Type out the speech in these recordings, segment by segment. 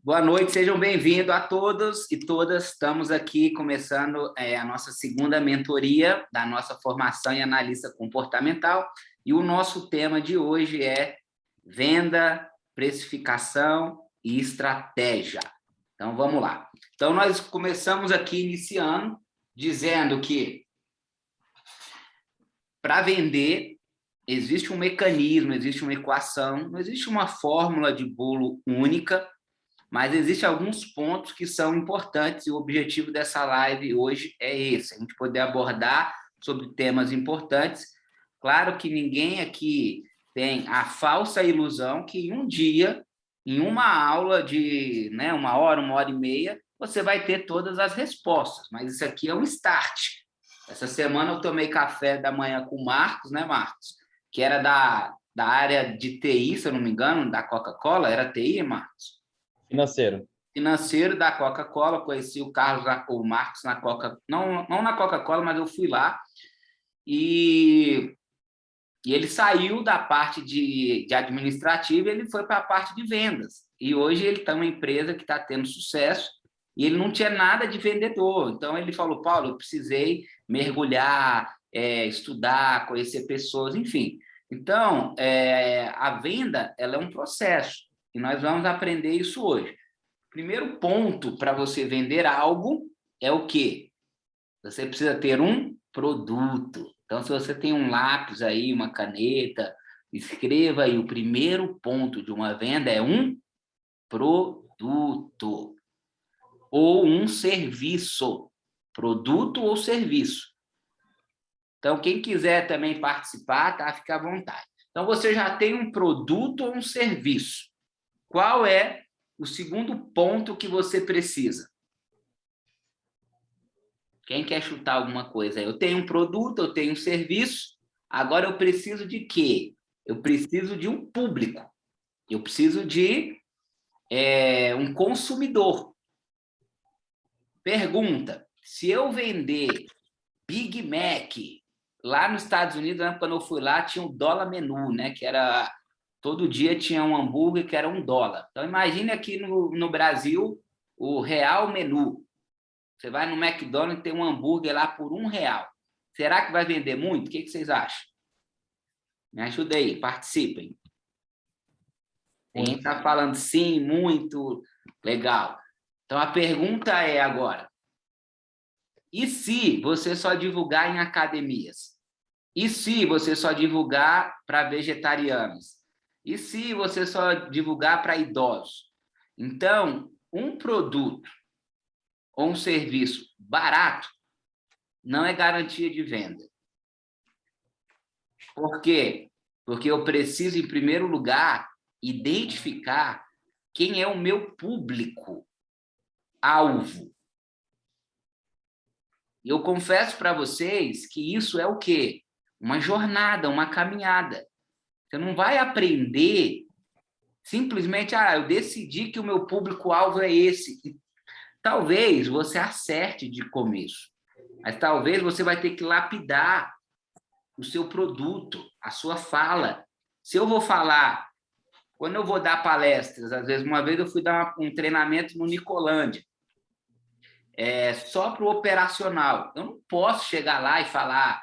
Boa noite, sejam bem-vindos a todos e todas. Estamos aqui começando a nossa segunda mentoria da nossa formação em analista comportamental e o nosso tema de hoje é venda, precificação e estratégia. Então, vamos lá. Então, nós começamos aqui iniciando dizendo que para vender existe um mecanismo, existe uma equação, não existe uma fórmula de bolo única, mas existem alguns pontos que são importantes e o objetivo dessa live hoje é esse, a gente poder abordar sobre temas importantes. Claro que ninguém aqui tem a falsa ilusão que em um dia, em uma aula de 1 hora e meia, você vai ter todas as respostas, mas isso aqui é um start. Essa semana eu tomei café da manhã com o Marcos, né, Marcos? Que era da área de TI, se eu não me engano, da Coca-Cola, era TI, Marcos? Financeiro Da Coca-Cola, conheci o Carlos, o Marcos na Coca, não na Coca-Cola, mas eu fui lá e ele saiu da parte de administrativa e ele foi para a parte de vendas. E hoje ele está uma empresa que está tendo sucesso e ele não tinha nada de vendedor. Então ele falou, Paulo, eu precisei mergulhar, estudar, conhecer pessoas, enfim. Então, a venda ela é um processo e nós vamos aprender isso hoje. Primeiro ponto para você vender algo é o quê? Você precisa ter um produto. Então, se você tem um lápis aí, uma caneta, escreva aí, o primeiro ponto de uma venda é um produto ou um serviço. Produto ou serviço. Então, quem quiser também participar, tá? Fica à vontade. Então, você já tem um produto ou um serviço. Qual é o segundo ponto que você precisa? Quem quer chutar alguma coisa? Eu tenho um produto, eu tenho um serviço, agora eu preciso de quê? Eu preciso de um público, eu preciso de um consumidor. Pergunta, se eu vender Big Mac, lá nos Estados Unidos, quando eu fui lá, tinha o dólar menu, né? Que era, todo dia tinha um hambúrguer que era $1. Então, imagine aqui no Brasil, o real menu. Você vai no McDonald's e tem um hambúrguer lá por R$ 1. Será que vai vender muito? O que vocês acham? Me ajuda aí, participem. Quem está falando sim, muito, legal. Então, a pergunta é agora, e se você só divulgar em academias? E se você só divulgar para vegetarianos? E se você só divulgar para idosos? Então, um produto ou um serviço barato não é garantia de venda. Por quê? Porque eu preciso, em primeiro lugar, identificar quem é o meu público-alvo. Eu confesso para vocês que isso é o quê? Uma jornada, uma caminhada. Você não vai aprender simplesmente, eu decidi que o meu público-alvo é esse. E talvez você acerte de começo, mas talvez você vai ter que lapidar o seu produto, a sua fala. Se eu vou falar, quando eu vou dar palestras, às vezes, uma vez eu fui dar um treinamento no Nicolândia, só para o operacional. Eu não posso chegar lá e falar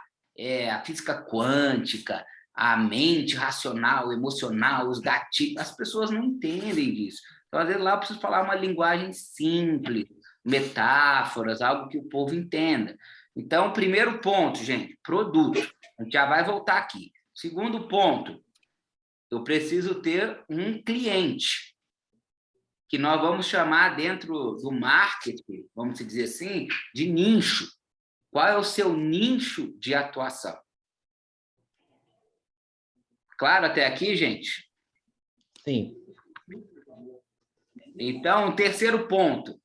a física quântica, a mente racional, emocional, os gatilhos. As pessoas não entendem disso. Então, às vezes, lá eu preciso falar uma linguagem simples, metáforas, algo que o povo entenda. Então, primeiro ponto, gente, produto. A gente já vai voltar aqui. Segundo ponto, eu preciso ter um cliente, que nós vamos chamar dentro do marketing, vamos dizer assim, de nicho. Qual é o seu nicho de atuação? Claro até aqui, gente? Sim. Então, terceiro ponto.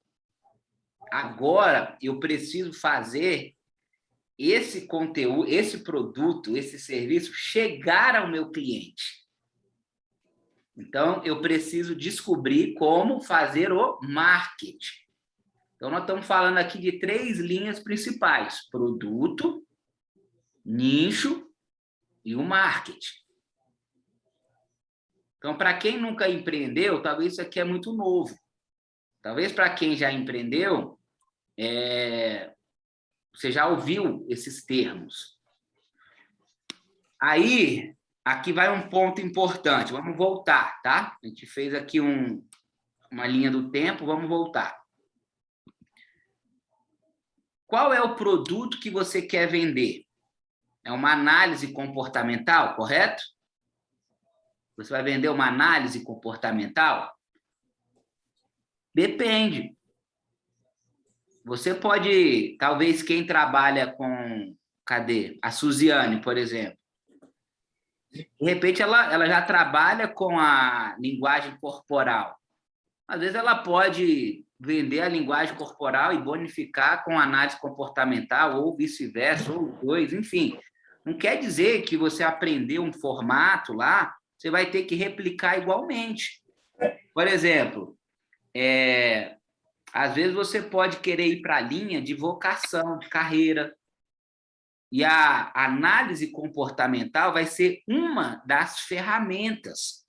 Agora, eu preciso fazer esse conteúdo, esse produto, esse serviço chegar ao meu cliente. Então, eu preciso descobrir como fazer o marketing. Então, nós estamos falando aqui de 3 linhas principais: produto, nicho e o marketing. Então, para quem nunca empreendeu, talvez isso aqui é muito novo. Talvez para quem já empreendeu, você já ouviu esses termos. Aí, aqui vai um ponto importante. Vamos voltar, tá? A gente fez aqui uma linha do tempo, vamos voltar. Qual é o produto que você quer vender? É uma análise comportamental, correto? Você vai vender uma análise comportamental? Depende. Você pode, talvez quem trabalha com, cadê? A Suziane, por exemplo. De repente, ela já trabalha com a linguagem corporal. Às vezes, ela pode vender a linguagem corporal e bonificar com análise comportamental, ou vice-versa, ou os dois, enfim. Não quer dizer que você aprendeu um formato lá, você vai ter que replicar igualmente. Por exemplo, às vezes você pode querer ir para a linha de vocação, de carreira. E a análise comportamental vai ser uma das ferramentas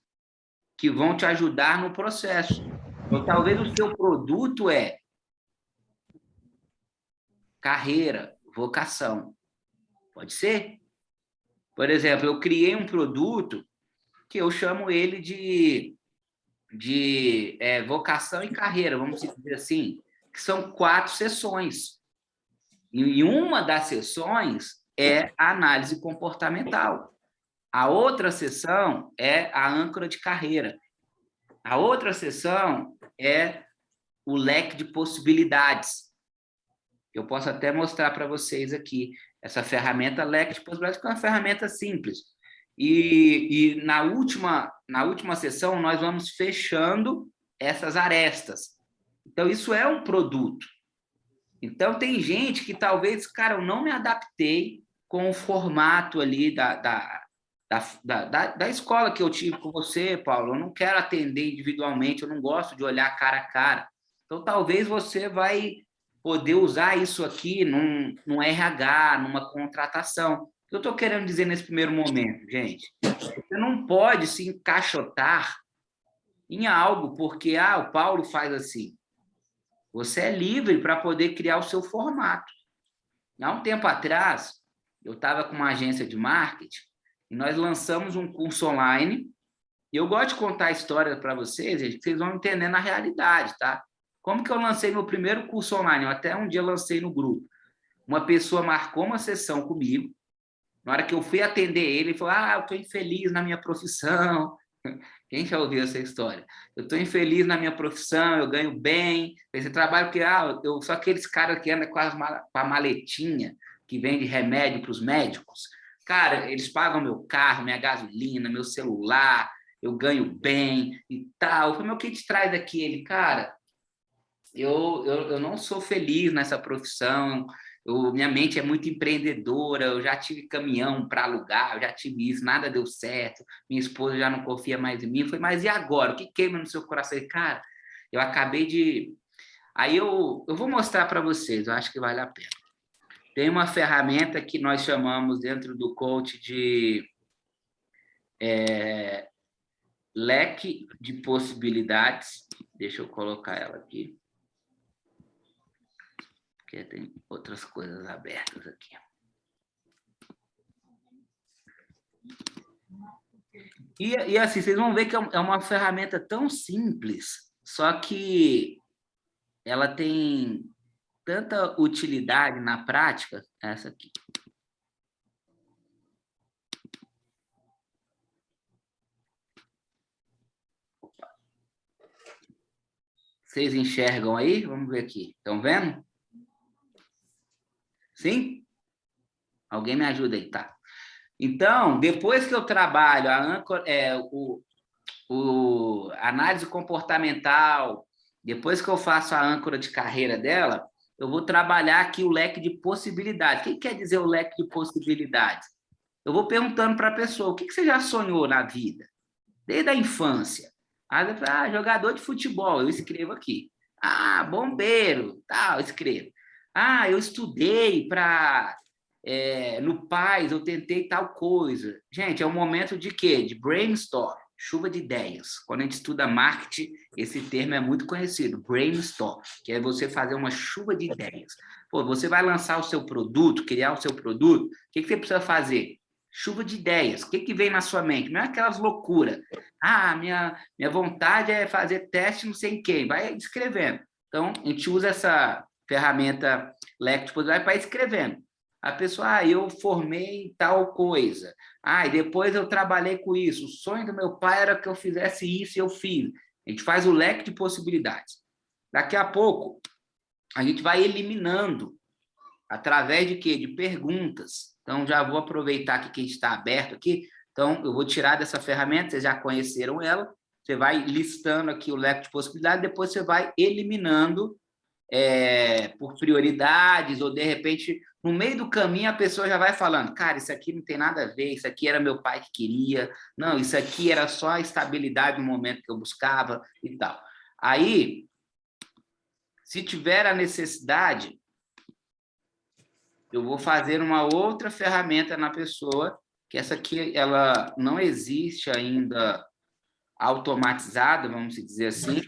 que vão te ajudar no processo. Então, talvez o seu produto é carreira, vocação. Pode ser? Por exemplo, eu criei um produto que eu chamo ele de vocação e carreira, vamos dizer assim, que são 4 sessões. E uma das sessões é a análise comportamental. A outra sessão é a âncora de carreira. A outra sessão é o leque de possibilidades. Eu posso até mostrar para vocês aqui essa ferramenta leque de possibilidades, que é uma ferramenta simples. E na última sessão, nós vamos fechando essas arestas. Então, isso é um produto. Então, tem gente que talvez, cara, eu não me adaptei com o formato ali da escola que eu tive com você, Paulo. Eu não quero atender individualmente, eu não gosto de olhar cara a cara. Então, talvez você vai poder usar isso aqui num RH, numa contratação. O que eu estou querendo dizer nesse primeiro momento, gente? Você não pode se encaixotar em algo porque o Paulo faz assim. Você é livre para poder criar o seu formato. Há um tempo atrás, eu estava com uma agência de marketing e nós lançamos um curso online. E eu gosto de contar a história para vocês, gente, que vocês vão entender na realidade, tá? Como que eu lancei meu primeiro curso online? Eu até um dia lancei no grupo. Uma pessoa marcou uma sessão comigo. Na hora que eu fui atender ele, ele falou: eu estou infeliz na minha profissão. Quem já ouviu essa história? Eu estou infeliz na minha profissão, eu ganho bem. Você trabalha porque eu sou aqueles caras que andam com a maletinha que vende remédio para os médicos. Cara, eles pagam meu carro, minha gasolina, meu celular, eu ganho bem e tal. Eu falei: mas o que te traz aqui? Ele, cara, eu não sou feliz nessa profissão. Minha mente é muito empreendedora, eu já tive caminhão para alugar, eu já tive isso, nada deu certo, minha esposa já não confia mais em mim. Eu falei: mas e agora? O que queima no seu coração? Eu falei: cara, eu acabei de... Aí eu vou mostrar para vocês, eu acho que vale a pena. Tem uma ferramenta que nós chamamos dentro do coach de leque de possibilidades. Deixa eu colocar ela aqui, porque tem outras coisas abertas aqui. E assim, vocês vão ver que é uma ferramenta tão simples, só que ela tem tanta utilidade na prática, essa aqui. Opa. Vocês enxergam aí? Vamos ver aqui. Estão vendo? Sim? Alguém me ajuda aí, tá? Então, depois que eu trabalho a âncora, análise comportamental, depois que eu faço a âncora de carreira dela, eu vou trabalhar aqui o leque de possibilidades. O que quer dizer o leque de possibilidades? Eu vou perguntando para a pessoa: o que você já sonhou na vida? Desde a infância. Aí eu falo: jogador de futebol, eu escrevo aqui. Bombeiro, tal, eu escrevo. Eu estudei para... no PAS, eu tentei tal coisa. Gente, é um momento de quê? De brainstorm. chuva de ideias. Quando a gente estuda marketing, esse termo é muito conhecido, brainstorm, que é você fazer uma chuva de ideias. Pô, você vai lançar o seu produto, criar o seu produto, o que você precisa fazer? Chuva de ideias. O que vem na sua mente? Não é aquelas loucuras. Ah, minha vontade é fazer teste não sei em quem. Vai escrevendo. Então, a gente usa essa ferramenta Lectopus para escrevendo. A pessoa, eu formei tal coisa. E depois eu trabalhei com isso. O sonho do meu pai era que eu fizesse isso e eu fiz. A gente faz o leque de possibilidades. Daqui a pouco, a gente vai eliminando através de quê? De perguntas. Então, já vou aproveitar aqui que a gente está aberto aqui. Então, eu vou tirar dessa ferramenta, vocês já conheceram ela. Você vai listando aqui o leque de possibilidades, depois você vai eliminando por prioridades, ou de repente, no meio do caminho, a pessoa já vai falando, cara, isso aqui não tem nada a ver, isso aqui era meu pai que queria, não, isso aqui era só a estabilidade no momento que eu buscava e tal. Aí, se tiver a necessidade, eu vou fazer uma outra ferramenta na pessoa, que essa aqui, ela não existe ainda automatizada, vamos dizer assim.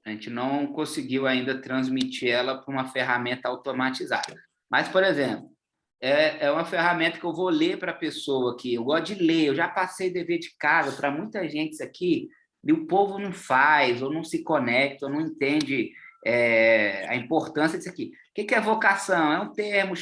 A gente não conseguiu ainda transmitir ela para uma ferramenta automatizada. Mas, por exemplo, é uma ferramenta que eu vou ler para a pessoa aqui. Eu gosto de ler, eu já passei dever de casa para muita gente isso aqui, e o povo não faz, ou não se conecta, ou não entende a importância disso aqui. O que é vocação? É um termo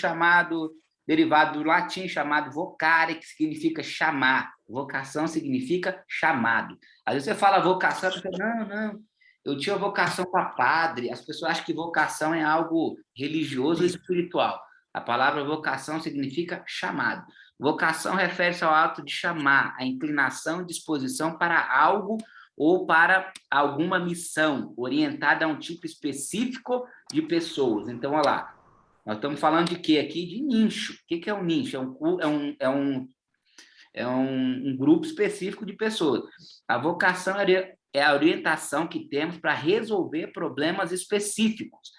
derivado do latim, chamado vocare, que significa chamar. Vocação significa chamado. Às vezes você fala vocação, você fala, não, eu tinha vocação para padre. As pessoas acham que vocação é algo religioso ou espiritual. A palavra vocação significa chamado. Vocação refere-se ao ato de chamar, a inclinação e disposição para algo ou para alguma missão, orientada a um tipo específico de pessoas. Então, olha lá, nós estamos falando de quê aqui? De nicho. O que é um nicho? É um grupo específico de pessoas. A vocação é a orientação que temos para resolver problemas específicos,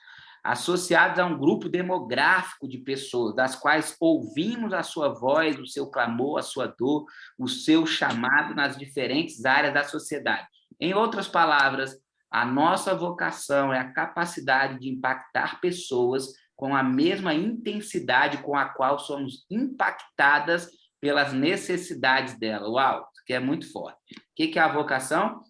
associados a um grupo demográfico de pessoas, das quais ouvimos a sua voz, o seu clamor, a sua dor, o seu chamado nas diferentes áreas da sociedade. Em outras palavras, a nossa vocação é a capacidade de impactar pessoas com a mesma intensidade com a qual somos impactadas pelas necessidades dela. Uau, isso aqui é muito forte. O que é a vocação?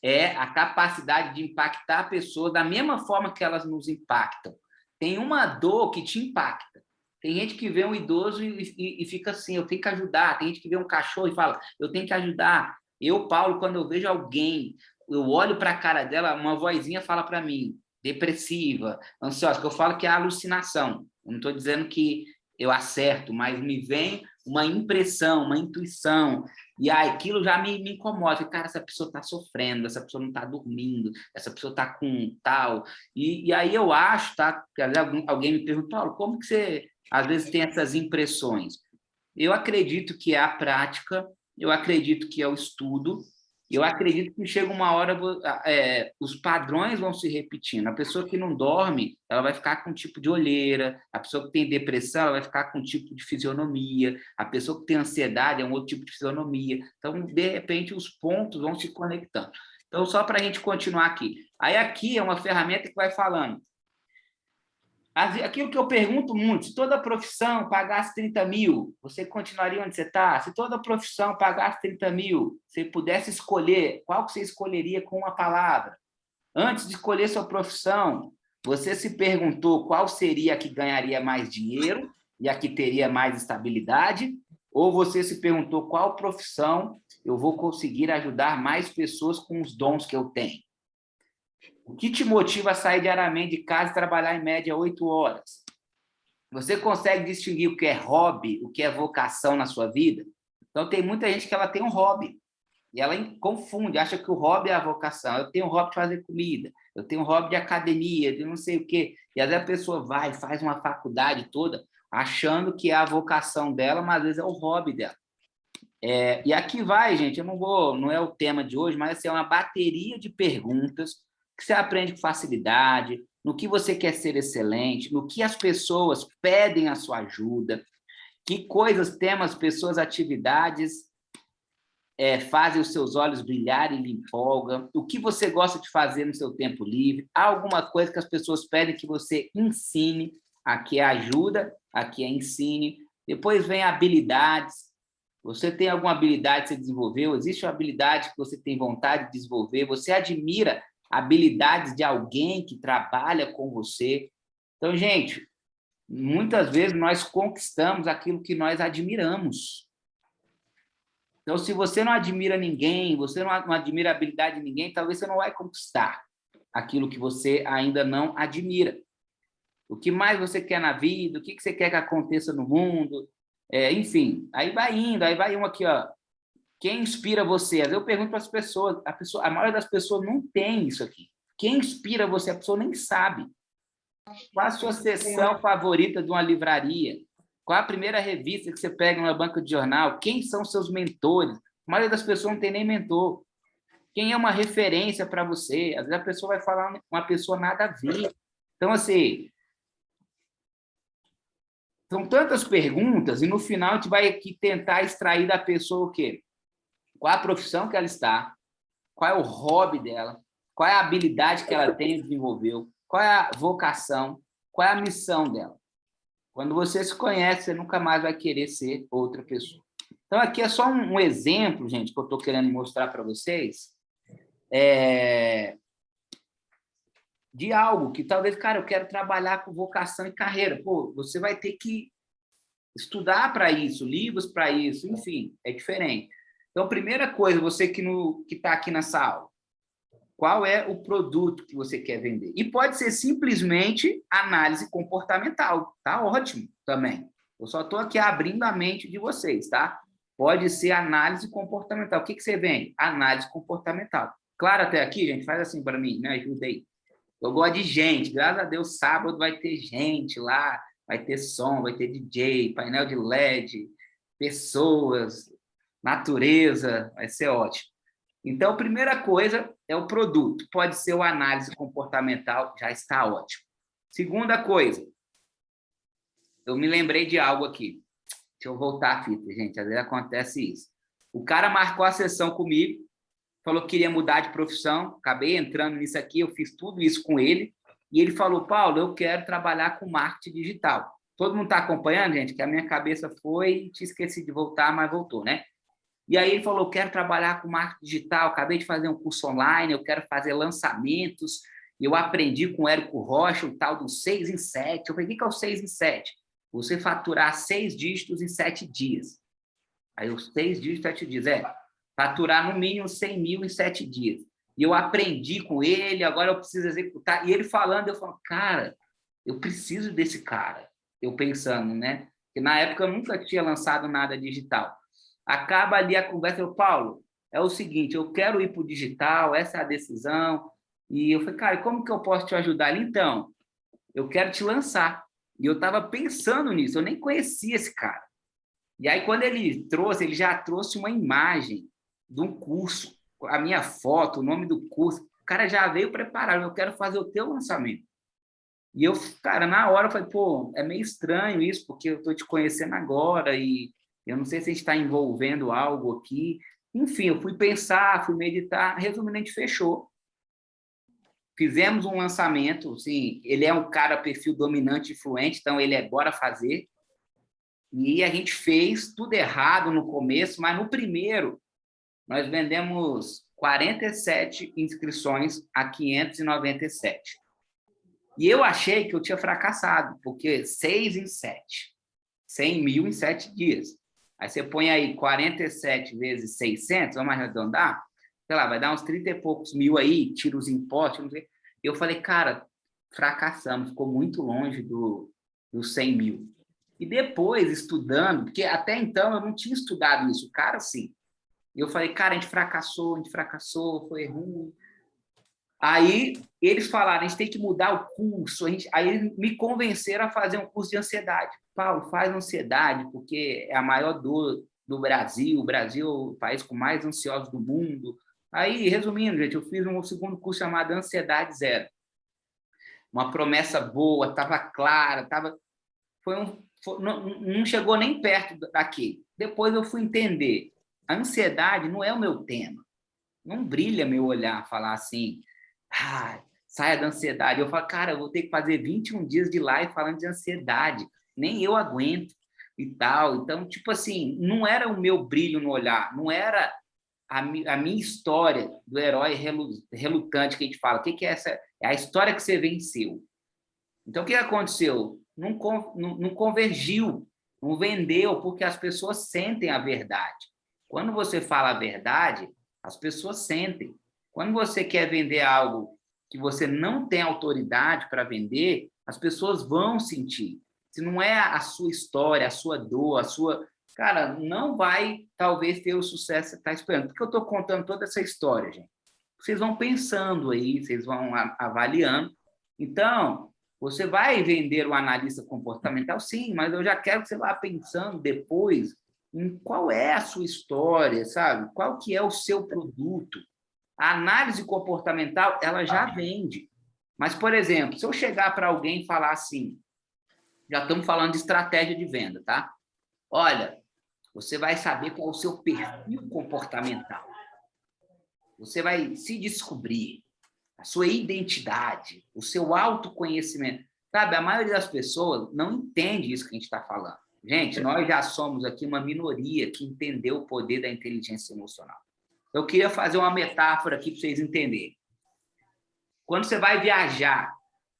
É a capacidade de impactar pessoas da mesma forma que elas nos impactam. Tem uma dor que te impacta. Tem gente que vê um idoso e fica assim, eu tenho que ajudar. Tem gente que vê um cachorro e fala, eu tenho que ajudar. Eu, Paulo, quando eu vejo alguém, eu olho para a cara dela, uma vozinha fala para mim, depressiva, ansiosa, que eu falo que é alucinação. Eu não estou dizendo que eu acerto, mas me vem uma impressão, uma intuição, e aquilo já me incomoda. Cara, essa pessoa está sofrendo, essa pessoa não está dormindo, essa pessoa está com tal. E aí eu acho, tá? Que alguém me pergunta, Paulo, como que você às vezes tem essas impressões? Eu acredito que é a prática, eu acredito que é o estudo, eu acredito que chega uma hora, os padrões vão se repetindo. A pessoa que não dorme, ela vai ficar com um tipo de olheira. A pessoa que tem depressão, ela vai ficar com um tipo de fisionomia. A pessoa que tem ansiedade é um outro tipo de fisionomia. Então, de repente, os pontos vão se conectando. Então, só para a gente continuar aqui. Aí, aqui é uma ferramenta que vai falando. Aquilo que eu pergunto muito, se toda profissão pagasse 30 mil, você continuaria onde você está? Se toda profissão pagasse 30 mil, você pudesse escolher, qual que você escolheria com uma palavra? Antes de escolher sua profissão, você se perguntou qual seria a que ganharia mais dinheiro e a que teria mais estabilidade? Ou você se perguntou qual profissão eu vou conseguir ajudar mais pessoas com os dons que eu tenho? O que te motiva a sair diariamente de casa e trabalhar em média 8 horas? Você consegue distinguir o que é hobby, o que é vocação na sua vida? Então, tem muita gente que ela tem um hobby e ela confunde, acha que o hobby é a vocação. Eu tenho um hobby de fazer comida, eu tenho um hobby de academia, de não sei o quê. E às vezes a pessoa vai e faz uma faculdade toda achando que é a vocação dela, mas às vezes é o hobby dela. E aqui vai, gente, não é o tema de hoje, mas assim, é uma bateria de perguntas que você aprende com facilidade, no que você quer ser excelente, no que as pessoas pedem a sua ajuda. Que coisas, temas, pessoas, atividades fazem os seus olhos brilharem e lhe empolgam? O que você gosta de fazer no seu tempo livre? Há alguma coisa que as pessoas pedem que você ensine? Aqui é ajuda, aqui é ensine. Depois vem habilidades. Você tem alguma habilidade que você desenvolveu? Existe uma habilidade que você tem vontade de desenvolver? Você admira habilidades de alguém que trabalha com você? Então, gente, muitas vezes nós conquistamos aquilo que nós admiramos. Então, se você não admira ninguém, você não admira a habilidade de ninguém, talvez você não vai conquistar aquilo que você ainda não admira. O que mais você quer na vida? O que você quer que aconteça no mundo? Enfim, aí vai indo, aí vai um aqui, ó. Quem inspira você? Às vezes eu pergunto para as pessoas, a maioria das pessoas não tem isso aqui. Quem inspira você? A pessoa nem sabe. Qual a sua sessão favorita de uma livraria? Qual a primeira revista que você pega numa banca de jornal? Quem são seus mentores? A maioria das pessoas não tem nem mentor. Quem é uma referência para você? Às vezes a pessoa vai falar uma pessoa nada a ver. Então, assim, são tantas perguntas e no final a gente vai aqui tentar extrair da pessoa o quê? Qual a profissão que ela está? Qual é o hobby dela? Qual é a habilidade que ela tem e desenvolveu? Qual é a vocação? Qual é a missão dela? Quando você se conhece, você nunca mais vai querer ser outra pessoa. Então, aqui é só um exemplo, gente, que eu estou querendo mostrar para vocês, de algo que talvez, cara, eu quero trabalhar com vocação e carreira. Pô, você vai ter que estudar para isso, livros para isso, enfim, é diferente. Então, primeira coisa, você que está aqui nessa aula, qual é o produto que você quer vender? E pode ser simplesmente análise comportamental, tá ótimo também. Eu só estou aqui abrindo a mente de vocês, tá? Pode ser análise comportamental. O que você vende? Análise comportamental. Claro até aqui, gente? Faz assim para mim, me ajuda aí. Eu gosto de gente, graças a Deus, sábado vai ter gente lá, vai ter som, vai ter DJ, painel de LED, pessoas, natureza, vai ser ótimo. Então, a primeira coisa é o produto. Pode ser o análise comportamental, já está ótimo. Segunda coisa, eu me lembrei de algo aqui. Deixa eu voltar a fita, gente, às vezes acontece isso. O cara marcou a sessão comigo, falou que queria mudar de profissão, acabei entrando nisso aqui, eu fiz tudo isso com ele, e ele falou, Paulo, eu quero trabalhar com marketing digital. Todo mundo está acompanhando, gente? Que a minha cabeça foi, te esqueci de voltar, mas voltou, né? E aí ele falou, eu quero trabalhar com marketing digital, acabei de fazer um curso online, eu quero fazer lançamentos, eu aprendi com o Érico Rocha o tal do 6 em 7. Eu falei, o que é o 6 em 7? Você faturar 6 dígitos em 7 dias. Aí os 6 dígitos em 7 dias, faturar no mínimo 100 mil em 7 dias. E eu aprendi com ele, agora eu preciso executar. E ele falando, eu falo, cara, eu preciso desse cara. Eu pensando, né? Porque na época eu nunca tinha lançado nada digital. Acaba ali a conversa, eu, Paulo, é o seguinte, eu quero ir para o digital, essa é a decisão. E eu falei, cara, como que eu posso te ajudar? Ele, então, eu quero te lançar. E eu estava pensando nisso, eu nem conhecia esse cara. E aí, quando ele já trouxe uma imagem de um curso, a minha foto, o nome do curso. O cara já veio preparado, eu quero fazer o teu lançamento. E eu, cara, na hora eu falei, pô, é meio estranho isso, porque eu estou te conhecendo agora e eu não sei se a gente está envolvendo algo aqui. Enfim, eu fui pensar, fui meditar, resumindo, a gente fechou. Fizemos um lançamento, assim, ele é um cara perfil dominante e fluente, então ele é bora fazer. E a gente fez tudo errado no começo, mas no primeiro nós vendemos 47 inscrições a 597. E eu achei que eu tinha fracassado, porque 6 em 7, 100 mil em 7 dias. Aí você põe aí 47 vezes 600, vamos arredondar, sei lá, vai dar uns 30 e poucos mil aí, tira os impostos, não sei. Eu falei, cara, fracassamos, ficou muito longe dos 100 mil. E depois, estudando, porque até então eu não tinha estudado isso, cara, sim. E eu falei, cara, a gente fracassou, foi ruim. Aí eles falaram, a gente tem que mudar o curso. Aí eles me convenceram a fazer um curso de ansiedade. Paulo, faz ansiedade, porque é a maior dor do Brasil. O Brasil é o país com mais ansiosos do mundo. Aí, resumindo, gente, eu fiz um segundo curso chamado Ansiedade Zero. Uma promessa boa, estava clara, não chegou nem perto daquele. Depois eu fui entender. A ansiedade não é o meu tema. Não brilha meu olhar falar assim, saia da ansiedade. Eu falo, cara, eu vou ter que fazer 21 dias de live falando de ansiedade. Nem eu aguento e tal. Então, tipo assim, não era o meu brilho no olhar, não era a minha história do herói relutante que a gente fala. O que é essa? É a história que você venceu. Então, o que aconteceu? Não convergiu, não vendeu, porque as pessoas sentem a verdade. Quando você fala a verdade, as pessoas sentem. Quando você quer vender algo que você não tem autoridade para vender, as pessoas vão sentir. Se não é a sua história, a sua dor, a sua... Cara, não vai, talvez, ter o sucesso que você está esperando. Por que eu estou contando toda essa história, gente? Vocês vão pensando aí, vocês vão avaliando. Então, você vai vender o analista comportamental? Sim, mas eu já quero que você vá pensando depois em qual é a sua história, sabe? Qual que é o seu produto. A análise comportamental, ela já vende. Mas, por exemplo, se eu chegar para alguém e falar assim, já estamos falando de estratégia de venda, tá? Olha, você vai saber qual é o seu perfil comportamental. Você vai se descobrir, a sua identidade, o seu autoconhecimento. Sabe, a maioria das pessoas não entende isso que a gente está falando. Gente, nós já somos aqui uma minoria que entendeu o poder da inteligência emocional. Eu queria fazer uma metáfora aqui para vocês entenderem. Quando você vai viajar,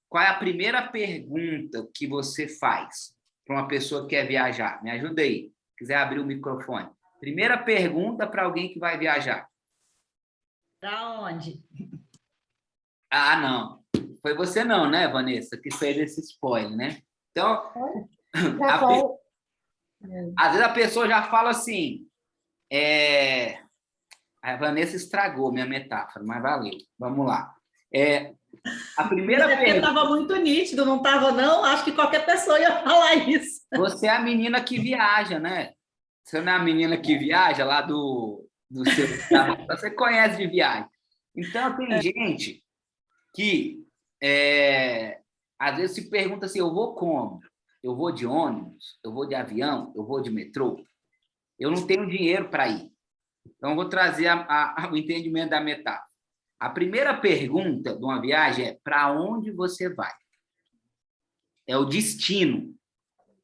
qual é a primeira pergunta que você faz para uma pessoa que quer viajar? Me ajuda aí, se quiser abrir o microfone. Primeira pergunta para alguém que vai viajar. Para onde? Ah, não. Foi você não, né, Vanessa, que fez esse spoiler, né? Então, às vezes a pessoa já fala assim, a Vanessa estragou minha metáfora, mas valeu. Vamos lá. A primeira pergunta... Estava muito nítido, não estava, não? Acho que qualquer pessoa ia falar isso. Você é a menina que viaja, né? Você não é a menina que viaja lá do seu... Você conhece de viagem. Então, tem gente que às vezes se pergunta assim, eu vou como? Eu vou de ônibus? Eu vou de avião? Eu vou de metrô? Eu não tenho dinheiro para ir. Então, eu vou trazer o entendimento da metáfora. A primeira pergunta de uma viagem é para onde você vai? É o destino,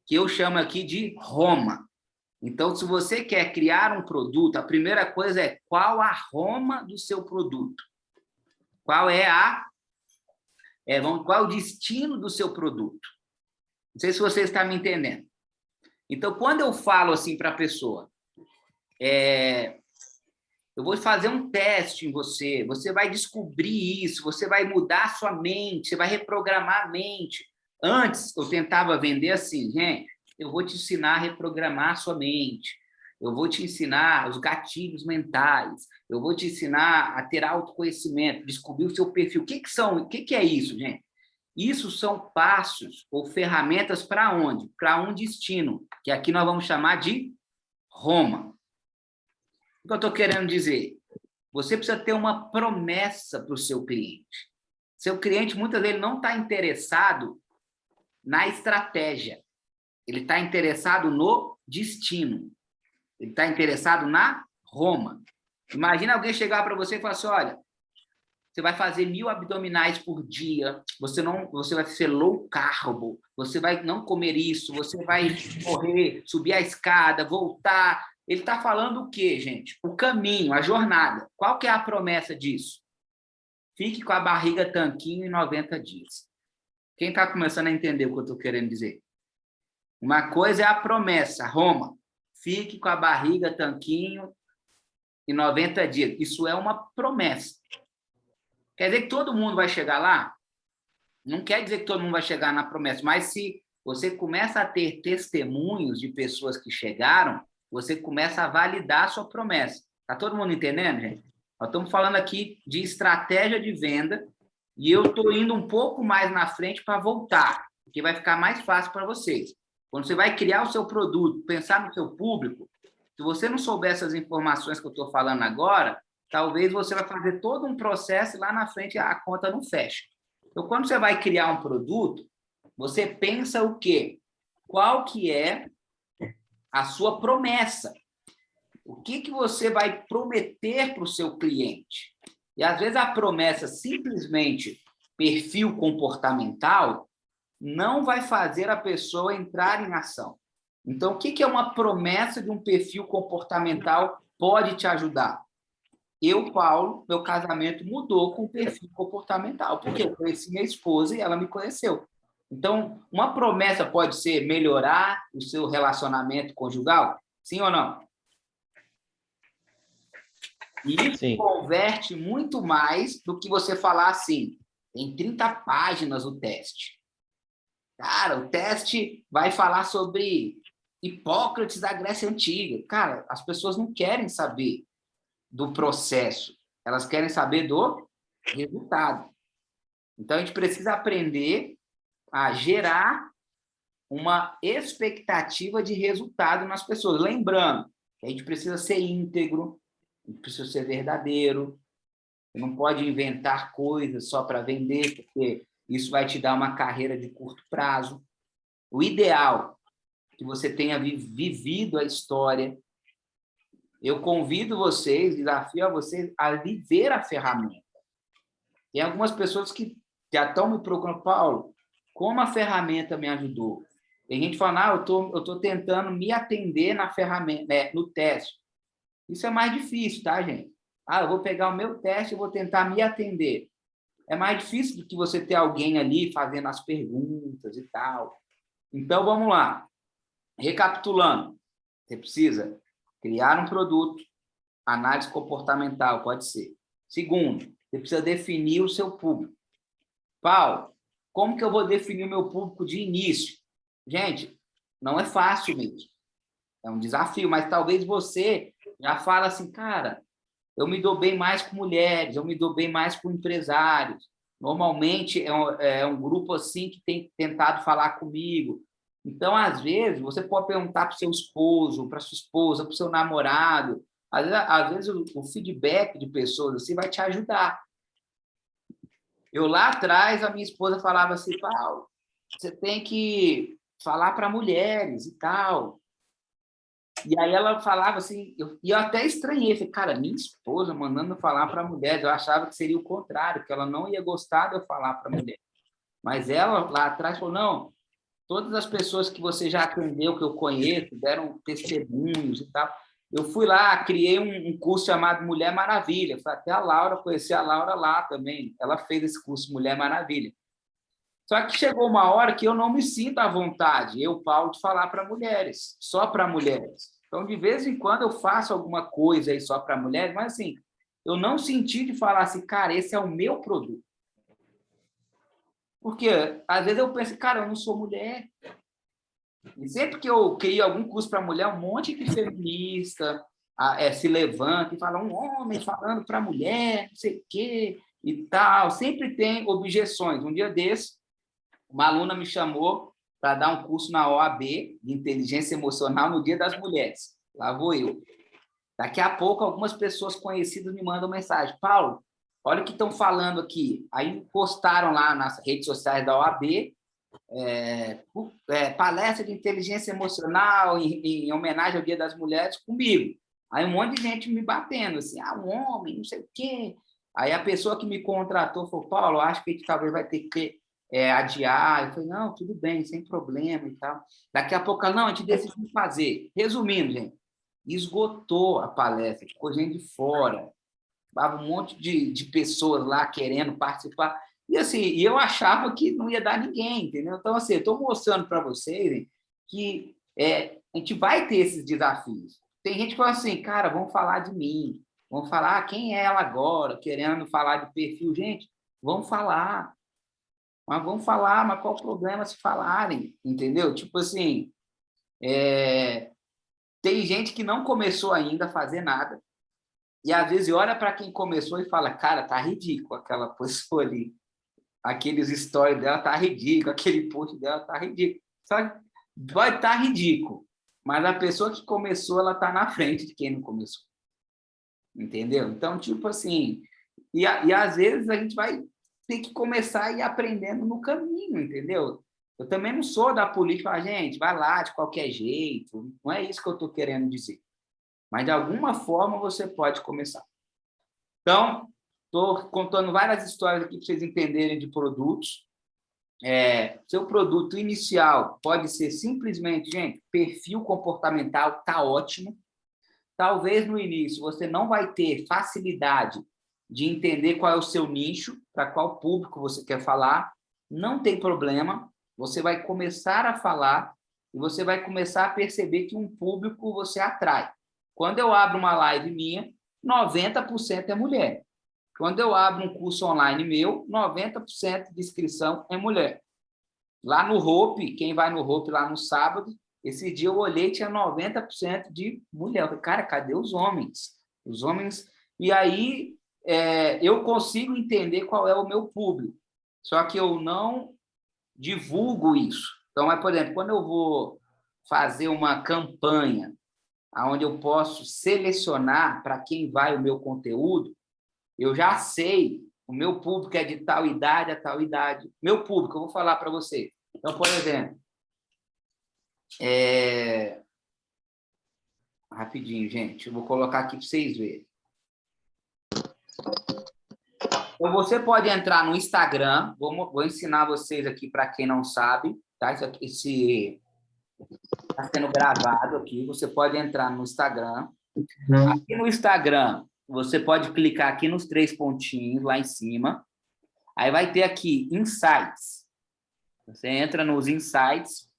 que eu chamo aqui de Roma. Então, se você quer criar um produto, a primeira coisa é qual a Roma do seu produto? Qual é qual é o destino do seu produto? Não sei se você está me entendendo. Então, quando eu falo assim para a pessoa, eu vou fazer um teste em você, você vai descobrir isso, você vai mudar a sua mente, você vai reprogramar a mente. Antes, eu tentava vender assim, gente, eu vou te ensinar a reprogramar a sua mente, eu vou te ensinar os gatilhos mentais, eu vou te ensinar a ter autoconhecimento, descobrir o seu perfil. O que é isso, gente? Isso são passos ou ferramentas para onde? Para um destino, que aqui nós vamos chamar de Roma. O que eu estou querendo dizer? Você precisa ter uma promessa para o seu cliente. Seu cliente, muitas vezes, não está interessado na estratégia. Ele está interessado no destino. Ele está interessado na Roma. Imagina alguém chegar para você e falar assim, olha, você vai fazer 1000 abdominais por dia, você vai ser low carb, você vai não comer isso, você vai correr, subir a escada, voltar. Ele está falando o quê, gente? O caminho, a jornada. Qual que é a promessa disso? Fique com a barriga tanquinho em 90 dias. Quem está começando a entender o que eu estou querendo dizer? Uma coisa é a promessa, Roma. Fique com a barriga tanquinho em 90 dias. Isso é uma promessa. Quer dizer que todo mundo vai chegar lá? Não quer dizer que todo mundo vai chegar na promessa, mas se você começa a ter testemunhos de pessoas que chegaram, você começa a validar a sua promessa. Está todo mundo entendendo, gente? Nós estamos falando aqui de estratégia de venda e eu estou indo um pouco mais na frente para voltar, porque vai ficar mais fácil para vocês. Quando você vai criar o seu produto, pensar no seu público, se você não souber essas informações que eu estou falando agora, talvez você vai fazer todo um processo e lá na frente a conta não fecha. Então, quando você vai criar um produto, você pensa o quê? qual que é a sua promessa. O que você vai prometer para o seu cliente? E, às vezes, a promessa simplesmente perfil comportamental não vai fazer a pessoa entrar em ação. Então, o que é uma promessa de um perfil comportamental pode te ajudar? Eu, Paulo, meu casamento mudou com o perfil comportamental, porque eu conheci minha esposa e ela me conheceu. Então, uma promessa pode ser melhorar o seu relacionamento conjugal? Sim ou não? E isso converte muito mais do que você falar assim, tem 30 páginas o teste. Cara, o teste vai falar sobre Hipócrates da Grécia Antiga. Cara, as pessoas não querem saber do processo, elas querem saber do resultado. Então, a gente precisa aprender a gerar uma expectativa de resultado nas pessoas. Lembrando que a gente precisa ser íntegro, a gente precisa ser verdadeiro, não pode inventar coisas só para vender, porque isso vai te dar uma carreira de curto prazo. O ideal é que você tenha vivido a história. Eu convido vocês, desafio a vocês a viver a ferramenta. Tem algumas pessoas que já estão me procurando, Paulo, como a ferramenta me ajudou? Tem gente falando, eu tô tentando me atender na ferramenta, né, no teste. Isso é mais difícil, tá, gente? Eu vou pegar o meu teste e vou tentar me atender. É mais difícil do que você ter alguém ali fazendo as perguntas e tal. Então, vamos lá. Recapitulando, você precisa criar um produto, análise comportamental, pode ser. Segundo, você precisa definir o seu público. Paulo, como que eu vou definir o meu público de início? Gente, não é fácil mesmo. É um desafio, mas talvez você já fala assim, cara, eu me dou bem mais com mulheres, eu me dou bem mais com empresários. Normalmente é um grupo assim que tem tentado falar comigo. Então, às vezes, você pode perguntar para o seu esposo, para sua esposa, para o seu namorado. Às vezes o feedback de pessoas assim vai te ajudar. Eu lá atrás, a minha esposa falava assim, Paulo, você tem que falar para mulheres e tal. E aí ela falava assim, e eu até estranhei, falei, cara, minha esposa mandando falar para mulheres, eu achava que seria o contrário, que ela não ia gostar de eu falar para mulher. Mas ela lá atrás falou, não, todas as pessoas que você já atendeu, que eu conheço, deram testemunhos e tal. Eu fui lá, criei um curso chamado Mulher Maravilha, foi até a Laura, conheci a Laura lá também, ela fez esse curso Mulher Maravilha. Só que chegou uma hora que eu não me sinto à vontade, eu, Paulo, de falar para mulheres, só para mulheres. Então, de vez em quando, eu faço alguma coisa aí só para mulheres, mas, assim, eu não senti de falar assim, cara, esse é o meu produto. Porque, às vezes, eu penso, cara, eu não sou mulher. E sempre que eu crio algum curso para mulher, um monte de feminista se levanta e fala, um homem falando para mulher, não sei o quê, e tal. Sempre tem objeções. Um dia desse, uma aluna me chamou para dar um curso na OAB de inteligência emocional no Dia das Mulheres. Lá vou eu. Daqui a pouco, algumas pessoas conhecidas me mandam mensagem. Paulo, olha o que estão falando aqui. Aí postaram lá nas redes sociais da OAB palestra de inteligência emocional em homenagem ao Dia das Mulheres comigo. Aí um monte de gente me batendo, assim, um homem, não sei o quê. Aí a pessoa que me contratou falou, Paulo, acho que a gente talvez vai ter que adiar. Eu falei, não, tudo bem, sem problema e tal. Daqui a pouco, não, a gente decidiu fazer. Resumindo, gente, esgotou a palestra, ficou gente de fora. Um monte de pessoas lá querendo participar. E assim, eu achava que não ia dar ninguém, entendeu? Então, assim, eu estou mostrando para vocês que a gente vai ter esses desafios. Tem gente que fala assim, cara, vamos falar de mim, vamos falar quem é ela agora, querendo falar de perfil. Gente, vamos falar. Mas qual o problema se falarem, entendeu? Tipo assim, tem gente que não começou ainda a fazer nada, e às vezes olha para quem começou e fala, cara, tá ridículo aquela pessoa ali. Aqueles stories dela tá ridículo, aquele post dela tá ridículo. Só que vai estar ridículo, mas a pessoa que começou, ela tá na frente de quem não começou. Entendeu? Então, tipo assim, e às vezes a gente vai ter que começar a ir aprendendo no caminho, entendeu? Eu também não sou da política, gente, vai lá de qualquer jeito. Não é isso que eu estou querendo dizer. Mas, de alguma forma, você pode começar. Então, estou contando várias histórias aqui para vocês entenderem de produtos. Seu produto inicial pode ser simplesmente, gente, perfil comportamental, está ótimo. Talvez no início você não vai ter facilidade de entender qual é o seu nicho, para qual público você quer falar. Não tem problema, você vai começar a falar e você vai começar a perceber que um público você atrai. Quando eu abro uma live minha, 90% é mulher. Quando eu abro um curso online meu, 90% de inscrição é mulher. Lá no Hope, quem vai no Hope lá no sábado, esse dia eu olhei e tinha 90% de mulher. Eu falei, cara, cadê os homens? Os homens... E aí eu consigo entender qual é o meu público. Só que eu não divulgo isso. Então, por exemplo, quando eu vou fazer uma campanha onde eu posso selecionar para quem vai o meu conteúdo, eu já sei, o meu público é de tal idade a tal idade. Meu público, eu vou falar para você. Então, por exemplo, rapidinho, gente, eu vou colocar aqui para vocês verem. Então, você pode entrar no Instagram, vou ensinar vocês aqui para quem não sabe, tá? Esse está sendo gravado aqui, você pode entrar no Instagram. Aqui no Instagram, você pode clicar aqui nos 3 pontinhos lá em cima, aí vai ter aqui Insights. Você entra nos Insights.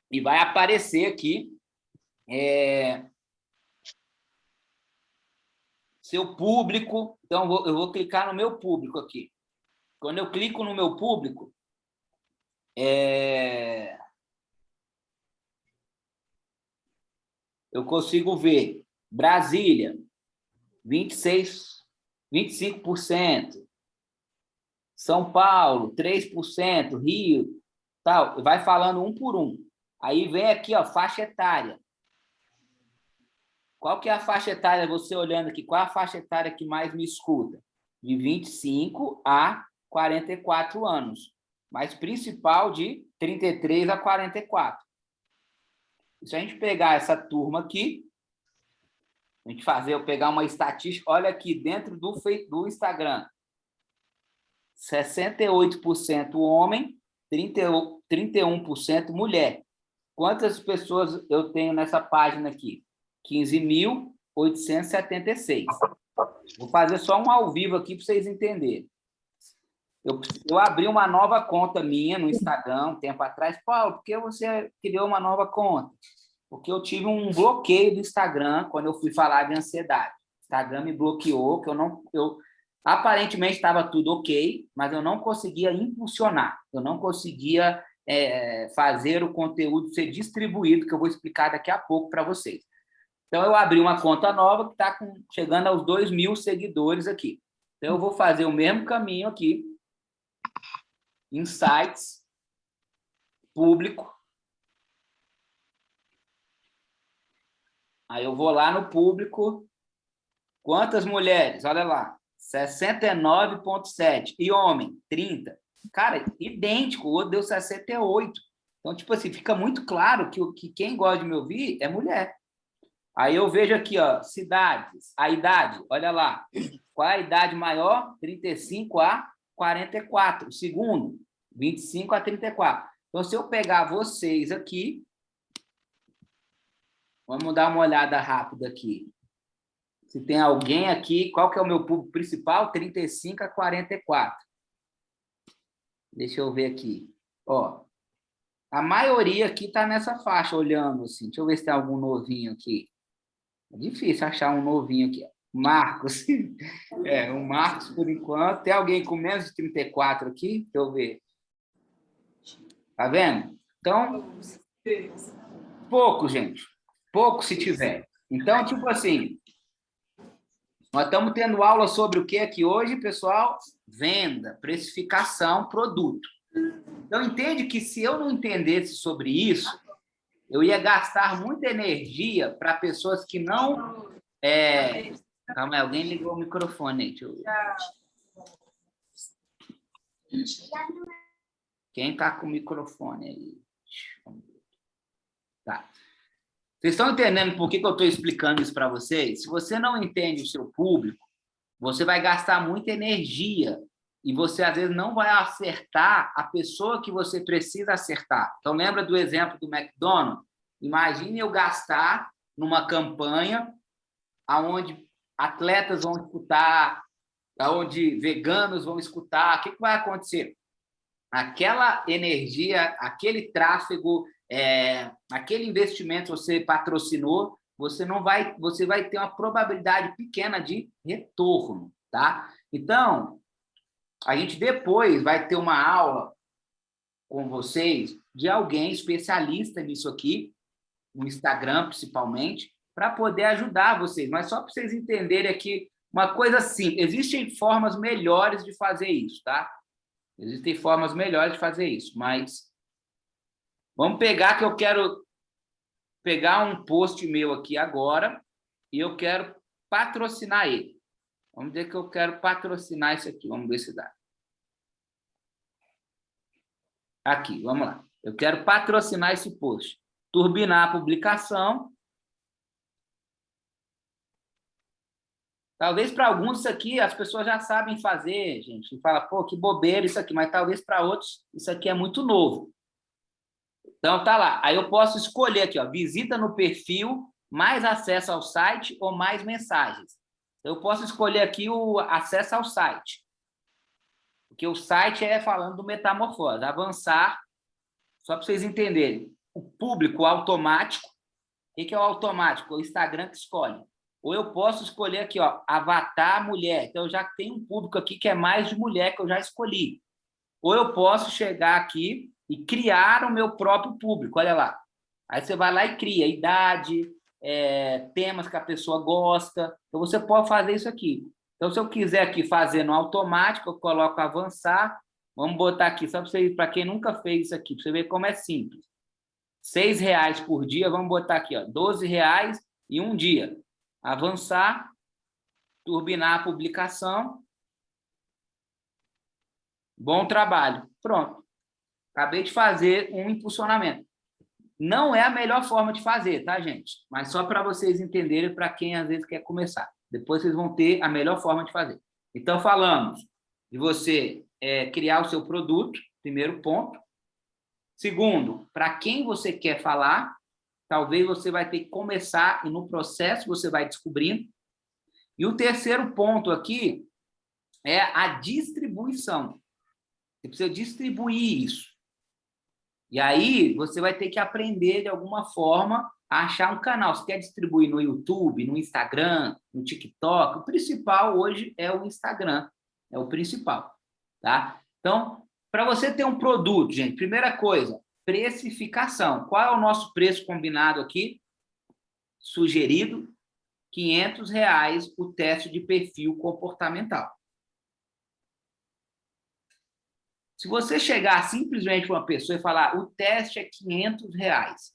E vai aparecer aqui seu público. Então, eu vou clicar no meu público aqui. Quando eu clico no meu público, eu consigo ver Brasília, 25%. São Paulo, 3%. Rio, tal. Vai falando um por um. Aí vem aqui, ó, faixa etária. Qual que é a faixa etária, você olhando aqui, qual é a faixa etária que mais me escuta? De 25 a 44 anos. Mas principal de 33 a 44. Se a gente pegar essa turma aqui, eu pegar uma estatística, olha aqui, dentro do Instagram, 68% homem, 31% mulher. Quantas pessoas eu tenho nessa página aqui? 15.876. Vou fazer só um ao vivo aqui para vocês entenderem. Eu abri uma nova conta minha no Instagram um tempo atrás. Paulo, por que você criou uma nova conta? Porque eu tive um bloqueio do Instagram quando eu fui falar de ansiedade. O Instagram me bloqueou, que aparentemente estava tudo ok, mas eu não conseguia impulsionar, eu não conseguia fazer o conteúdo ser distribuído, que eu vou explicar daqui a pouco para vocês. Então, eu abri uma conta nova que está chegando aos 2.000 seguidores aqui. Então, eu vou fazer o mesmo caminho aqui. Insights, público. Aí eu vou lá no público. Quantas mulheres? Olha lá. 69,7. E homem? 30. Cara, idêntico. O outro deu 68. Então, tipo assim, fica muito claro que quem gosta de me ouvir é mulher. Aí eu vejo aqui, ó, cidades, a idade, olha lá. Qual é a idade maior? 35 a 44. O segundo, 25 a 34. Então, se eu pegar vocês aqui, vamos dar uma olhada rápida aqui. Se tem alguém aqui, qual que é o meu público principal? 35 a 44. Deixa eu ver aqui. Ó, a maioria aqui está nessa faixa, olhando assim. Deixa eu ver se tem algum novinho aqui. É difícil achar um novinho aqui. Marcos. O Marcos, por enquanto. Tem alguém com menos de 34 aqui? Deixa eu ver. Tá vendo? Então, pouco, gente. Pouco se tiver. Então, tipo assim, nós estamos tendo aula sobre o que aqui hoje, pessoal? Venda, precificação, produto. Então, entende que se eu não entendesse sobre isso, eu ia gastar muita energia para pessoas que não... Calma aí, alguém ligou o microfone aí. Deixa eu ver. Quem está com o microfone aí? Tá. Vocês estão entendendo por que eu estou explicando isso para vocês? Se você não entende o seu público, você vai gastar muita energia e você, às vezes, não vai acertar a pessoa que você precisa acertar. Então, lembra do exemplo do McDonald's? Imagine eu gastar numa campanha onde atletas vão escutar, onde veganos vão escutar. O que vai acontecer? Aquela energia, aquele tráfego, aquele investimento que você patrocinou, você vai ter uma probabilidade pequena de retorno, tá? Então, a gente depois vai ter uma aula com vocês de alguém especialista nisso aqui, no Instagram principalmente, para poder ajudar vocês. Mas só para vocês entenderem aqui uma coisa simples. Existem formas melhores de fazer isso, tá? Existem formas melhores de fazer isso, mas vamos pegar que eu quero pegar um post meu aqui agora e eu quero patrocinar ele. Vamos dizer que eu quero patrocinar isso aqui. Vamos ver se dá. Aqui, vamos lá. Eu quero patrocinar esse post. Turbinar a publicação. Talvez para alguns isso aqui as pessoas já sabem fazer, gente. E fala, pô, que bobeira isso aqui. Mas talvez para outros isso aqui é muito novo. Então, tá lá. Aí eu posso escolher aqui, ó, visita no perfil, mais acesso ao site ou mais mensagens. Eu posso escolher aqui o acesso ao site. Porque o site é falando do Metamorfose. Avançar, só para vocês entenderem. O público automático. O que é o automático? O Instagram que escolhe. Ou eu posso escolher aqui, ó, avatar mulher. Então, eu já tenho um público aqui que é mais de mulher, que eu já escolhi. Ou eu posso chegar aqui e criar o meu próprio público. Olha lá. Aí você vai lá e cria idade, temas que a pessoa gosta. Então, você pode fazer isso aqui. Então, se eu quiser aqui fazer no automático, eu coloco avançar. Vamos botar aqui, só para quem nunca fez isso aqui, para você ver como é simples. R$6 por dia, vamos botar aqui, ó, R$12 em um dia. Avançar, turbinar a publicação. Bom trabalho. Pronto. Acabei de fazer um impulsionamento. Não é a melhor forma de fazer, tá, gente? Mas só para vocês entenderem, para quem às vezes quer começar. Depois vocês vão ter a melhor forma de fazer. Então, falamos de você criar o seu produto, primeiro ponto. Segundo, para quem você quer falar, talvez você vai ter que começar e no processo você vai descobrindo. E o terceiro ponto aqui é a distribuição. Você precisa distribuir isso. E aí você vai ter que aprender de alguma forma a achar um canal. Você quer distribuir no YouTube, no Instagram, no TikTok. O principal hoje é o Instagram. É o principal. Tá? Então, para você ter um produto, gente, primeira coisa, precificação. Qual é o nosso preço combinado aqui? Sugerido, R$500 o teste de perfil comportamental. Se você chegar simplesmente para uma pessoa e falar o teste é R$500,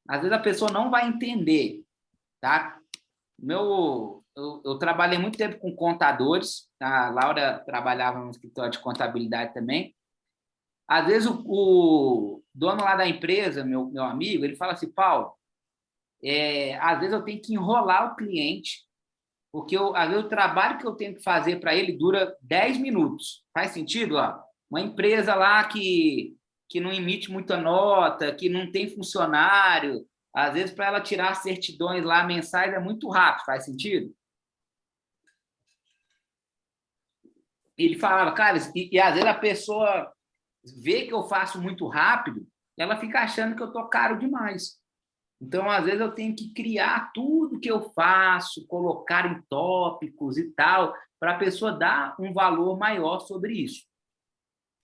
às vezes a pessoa não vai entender, tá? Eu trabalhei muito tempo com contadores, a Laura trabalhava no escritório de contabilidade também. Às vezes o dono lá da empresa, meu amigo, ele fala assim, Paulo, às vezes eu tenho que enrolar o cliente, porque às vezes o trabalho que eu tenho que fazer para ele dura 10 minutos. Faz sentido? Ó? Uma empresa lá que não emite muita nota, que não tem funcionário, às vezes para ela tirar certidões lá mensais é muito rápido. Faz sentido? Ele falava, cara, e às vezes a pessoa vê que eu faço muito rápido, ela fica achando que eu tô caro demais. Então, às vezes, eu tenho que criar tudo que eu faço, colocar em tópicos e tal, para a pessoa dar um valor maior sobre isso.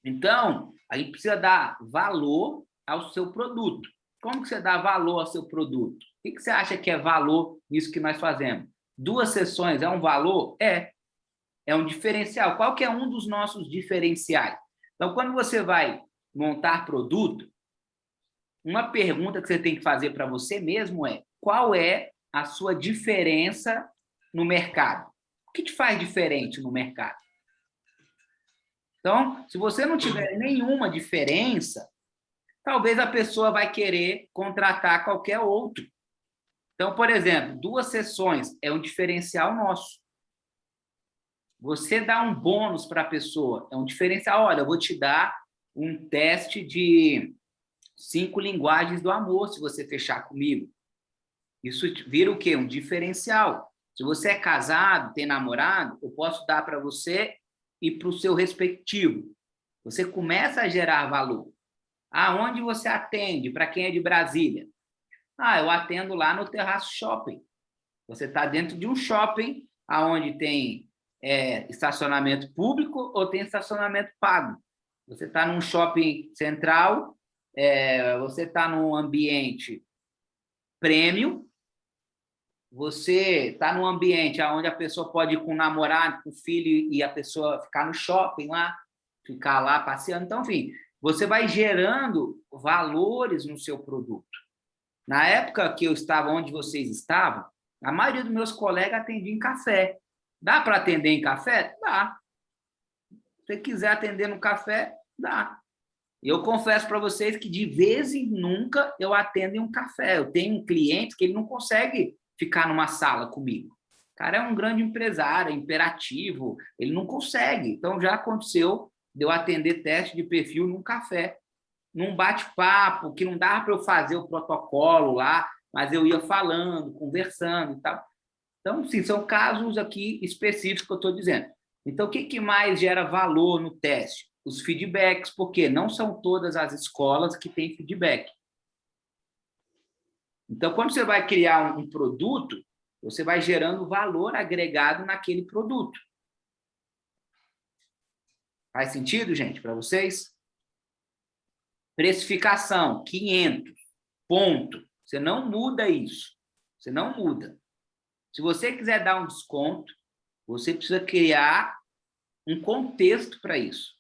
Então, a gente precisa dar valor ao seu produto. Como que você dá valor ao seu produto? O que você acha que é valor nisso que nós fazemos? 2 sessões é um valor? É um diferencial. Qual que é um dos nossos diferenciais? Então, quando você vai montar produto, uma pergunta que você tem que fazer para você mesmo é: qual é a sua diferença no mercado? O que te faz diferente no mercado? Então, se você não tiver nenhuma diferença, talvez a pessoa vai querer contratar qualquer outro. Então, por exemplo, 2 sessões é um diferencial nosso. Você dá um bônus para a pessoa, é um diferencial. Olha, eu vou te dar um teste de 5 linguagens do amor, se você fechar comigo. Isso vira o quê? Um diferencial. Se você é casado, tem namorado, eu posso dar para você e para o seu respectivo. Você começa a gerar valor. Aonde você atende? Para quem é de Brasília? Eu atendo lá no Terraço Shopping. Você está dentro de um shopping onde tem estacionamento público ou tem estacionamento pago. Você está num shopping central, você está num ambiente premium, você está num ambiente onde a pessoa pode ir com o namorado, com o filho, e a pessoa ficar no shopping lá, ficar lá passeando. Então, enfim, você vai gerando valores no seu produto. Na época que eu estava onde vocês estavam, a maioria dos meus colegas atendia em café. Dá para atender em café? Dá. Se você quiser atender no café, dá. Eu confesso para vocês que de vez em nunca eu atendo em um café. Eu tenho um cliente que ele não consegue ficar numa sala comigo. O cara é um grande empresário, é imperativo, ele não consegue. Então já aconteceu de eu atender teste de perfil num café, num bate-papo, que não dava para eu fazer o protocolo lá, mas eu ia falando, conversando e tal. Então, sim, são casos aqui específicos que eu estou dizendo. Então, o que mais gera valor no teste? Os feedbacks, porque não são todas as escolas que têm feedback. Então, quando você vai criar um produto, você vai gerando valor agregado naquele produto. Faz sentido, gente, para vocês? Precificação, 500, ponto. Você não muda isso. Você não muda. Se você quiser dar um desconto, você precisa criar um contexto para isso.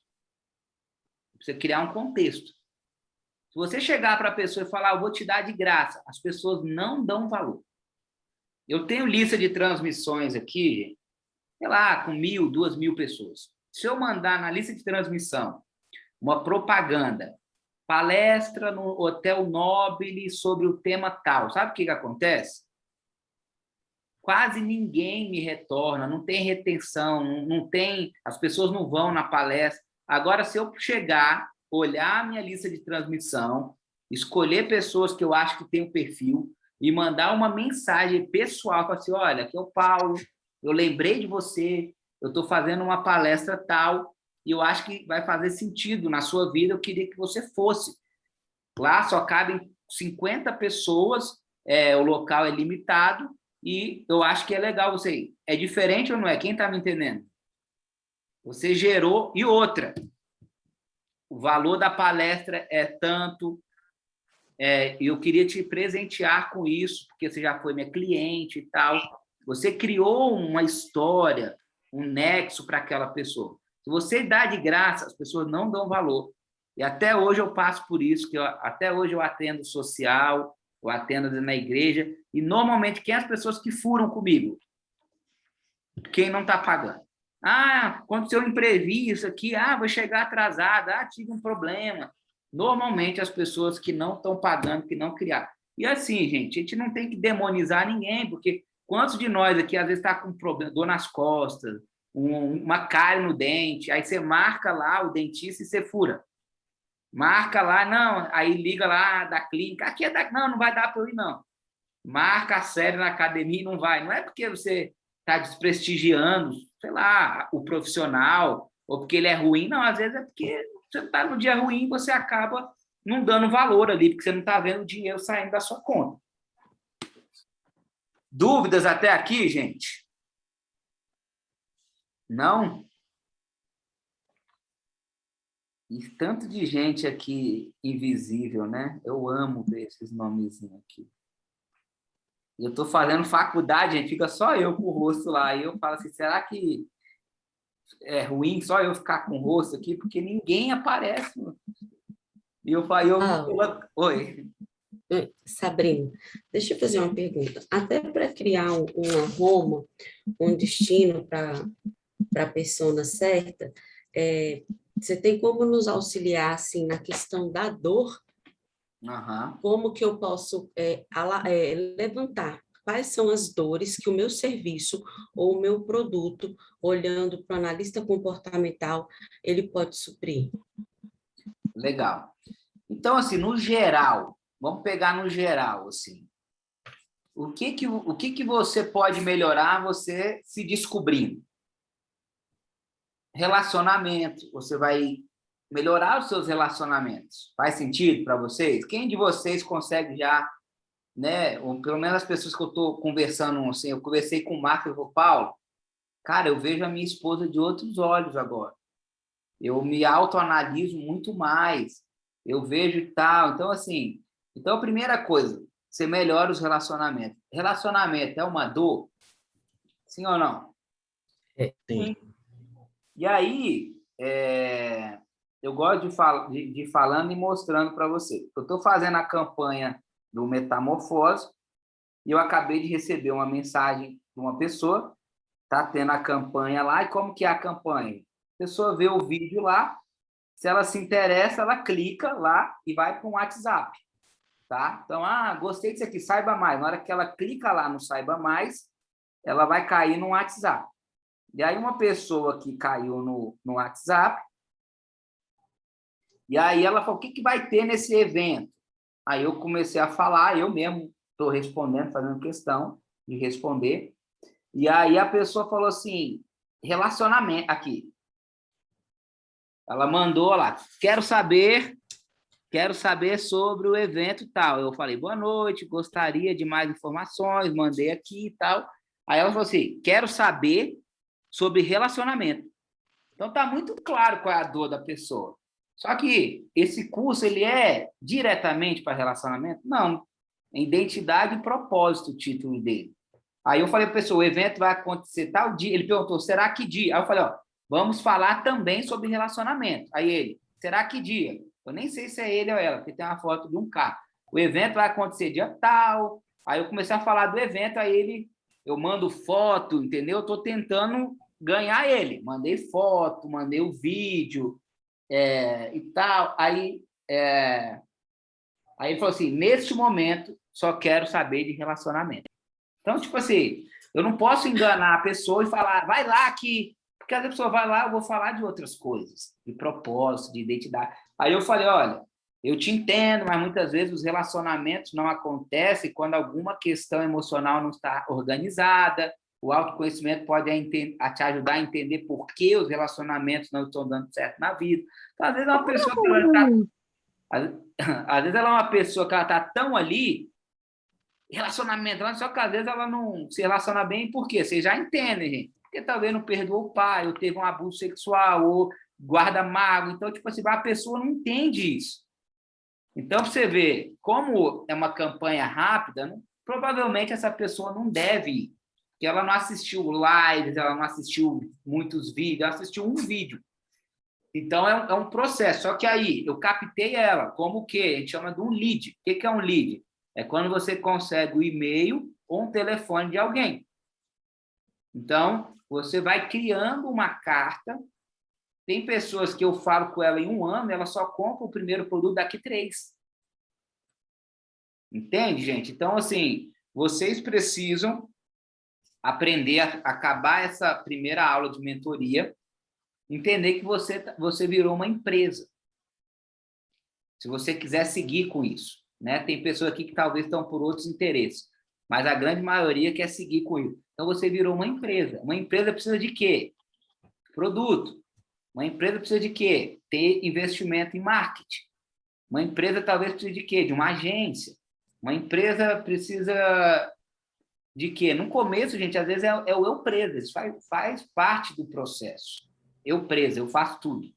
Precisa criar um contexto. Se você chegar para a pessoa e falar, eu vou te dar de graça, as pessoas não dão valor. Eu tenho lista de transmissões aqui, sei lá, com 1.000, 2.000 pessoas. Se eu mandar na lista de transmissão uma propaganda, palestra no Hotel Nobile sobre o tema tal, sabe o que acontece? Quase ninguém me retorna, não tem retenção, não tem, as pessoas não vão na palestra. Agora, se eu chegar, olhar a minha lista de transmissão, escolher pessoas que eu acho que tem o perfil e mandar uma mensagem pessoal, para assim, olha, aqui é o Paulo, eu lembrei de você, eu estou fazendo uma palestra tal, e eu acho que vai fazer sentido na sua vida, eu queria que você fosse. Lá só cabem 50 pessoas, o local é limitado, e eu acho que é legal você ir. É diferente ou não é? Quem está me entendendo? Você gerou... E outra, o valor da palestra é tanto, eu queria te presentear com isso, porque você já foi minha cliente e tal. Você criou uma história, um nexo para aquela pessoa. Se você dá de graça, as pessoas não dão valor. E até hoje eu passo por isso, até hoje eu atendo social, eu atendo na igreja, e normalmente quem é as pessoas que furam comigo? Quem não está pagando. Aconteceu um imprevisto aqui, vou chegar atrasado, tive um problema. Normalmente as pessoas que não estão pagando, que não criaram. E assim, gente, a gente não tem que demonizar ninguém, porque quantos de nós aqui às vezes está com problema, dor nas costas, uma cárie no dente, aí você marca lá o dentista e você fura. Marca lá, não, aí liga lá da clínica, aqui é da... Não vai dar para eu ir, não. Marca a série na academia e não vai. Não é porque você está desprestigiando, sei lá, o profissional, ou porque ele é ruim, não, às vezes é porque você está no dia ruim e você acaba não dando valor ali, porque você não está vendo o dinheiro saindo da sua conta. Dúvidas até aqui, gente? Não? E tanto de gente aqui invisível, né? Eu amo ver esses nomezinhos aqui. Eu estou fazendo faculdade, gente, fica só eu com o rosto lá. E eu falo assim, será que é ruim só eu ficar com o rosto aqui? Porque ninguém aparece. E eu falo, oi. Sabrina, deixa eu fazer uma pergunta. Até para criar um aroma, um destino para a persona certa, Você tem como nos auxiliar, assim, na questão da dor? Aham. Como que eu posso levantar? Quais são as dores que o meu serviço ou o meu produto, olhando para o analista comportamental, ele pode suprir? Legal. Então, assim, no geral, vamos pegar no geral, assim, o que que você pode melhorar você se descobrindo? Relacionamento, você vai melhorar os seus relacionamentos. Faz sentido para vocês? Quem de vocês consegue já, né, ou pelo menos as pessoas que eu estou conversando, assim, eu conversei com o Marco e com o Paulo, cara, eu vejo a minha esposa de outros olhos agora. Eu me autoanaliso muito mais. Eu vejo tal. Então, assim, então a primeira coisa, você melhora os relacionamentos. Relacionamento é uma dor? Sim ou não? Sim. E aí, eu gosto de falando e mostrando para você. Eu estou fazendo a campanha do Metamorfose e eu acabei de receber uma mensagem de uma pessoa, tá tendo a campanha lá, e como que é a campanha? A pessoa vê o vídeo lá, se ela se interessa, ela clica lá e vai para um WhatsApp, tá? Então, gostei disso aqui, saiba mais. Na hora que ela clica lá no saiba mais, ela vai cair no WhatsApp. E aí uma pessoa que caiu no WhatsApp, e aí ela falou, o que vai ter nesse evento? Aí eu comecei a falar, eu mesmo estou respondendo, fazendo questão de responder. E aí a pessoa falou assim, relacionamento, aqui. Ela mandou lá, quero saber sobre o evento e tal. Eu falei, boa noite, gostaria de mais informações, mandei aqui e tal. Aí ela falou assim, quero saber sobre relacionamento. Então tá muito claro qual é a dor da pessoa. Só que esse curso, ele é diretamente para relacionamento? Não. É identidade e propósito o título dele. Aí eu falei para a pessoa, o evento vai acontecer tal dia. Ele perguntou, será que dia? Aí eu falei, ó, vamos falar também sobre relacionamento. Aí ele, será que dia? Eu nem sei se é ele ou ela, porque tem uma foto de um carro. O evento vai acontecer dia tal. Aí eu comecei a falar do evento, aí ele, eu mando foto, entendeu? Eu estou tentando ganhar ele. Mandei foto, mandei o vídeo e tal. Aí ele falou assim, neste momento, só quero saber de relacionamento. Então, tipo assim, eu não posso enganar a pessoa e falar, vai lá que... Porque a pessoa vai lá, eu vou falar de outras coisas, de propósito, de identidade. Aí eu falei, olha, eu te entendo, mas muitas vezes os relacionamentos não acontecem quando alguma questão emocional não está organizada. O autoconhecimento pode te ajudar a entender por que os relacionamentos não estão dando certo na vida. Então, às vezes, é uma pessoa que ela está... Às vezes ela é uma pessoa que ela está tão ali, relacionamento, só que às vezes ela não se relaciona bem, por quê? Vocês já entendem, gente. Porque talvez não perdoou o pai, ou teve um abuso sexual, ou guarda mágoa. Então, tipo assim, a pessoa não entende isso. Então, para você ver, como é uma campanha rápida, provavelmente essa pessoa não deve ir. Porque ela não assistiu lives, ela não assistiu muitos vídeos, ela assistiu um vídeo. Então, é um processo. Só que aí, eu captei ela como o quê? A gente chama de um lead. O que é um lead? É quando você consegue o e-mail ou um telefone de alguém. Então, você vai criando uma carta. Tem pessoas que eu falo com ela em 1 ano, ela só compra o primeiro produto daqui 3. Entende, gente? Então, assim, vocês precisam aprender a acabar essa primeira aula de mentoria, entender que você virou uma empresa. Se você quiser seguir com isso, né? Tem pessoas aqui que talvez estão por outros interesses, mas a grande maioria quer seguir com isso. Então, você virou uma empresa. Uma empresa precisa de quê? Produto. Uma empresa precisa de quê? Ter investimento em marketing. Uma empresa talvez precise de quê? De uma agência. Uma empresa precisa de quê? No começo, gente, às vezes é o eu presa. Isso faz parte do processo. Eu presa, eu faço tudo.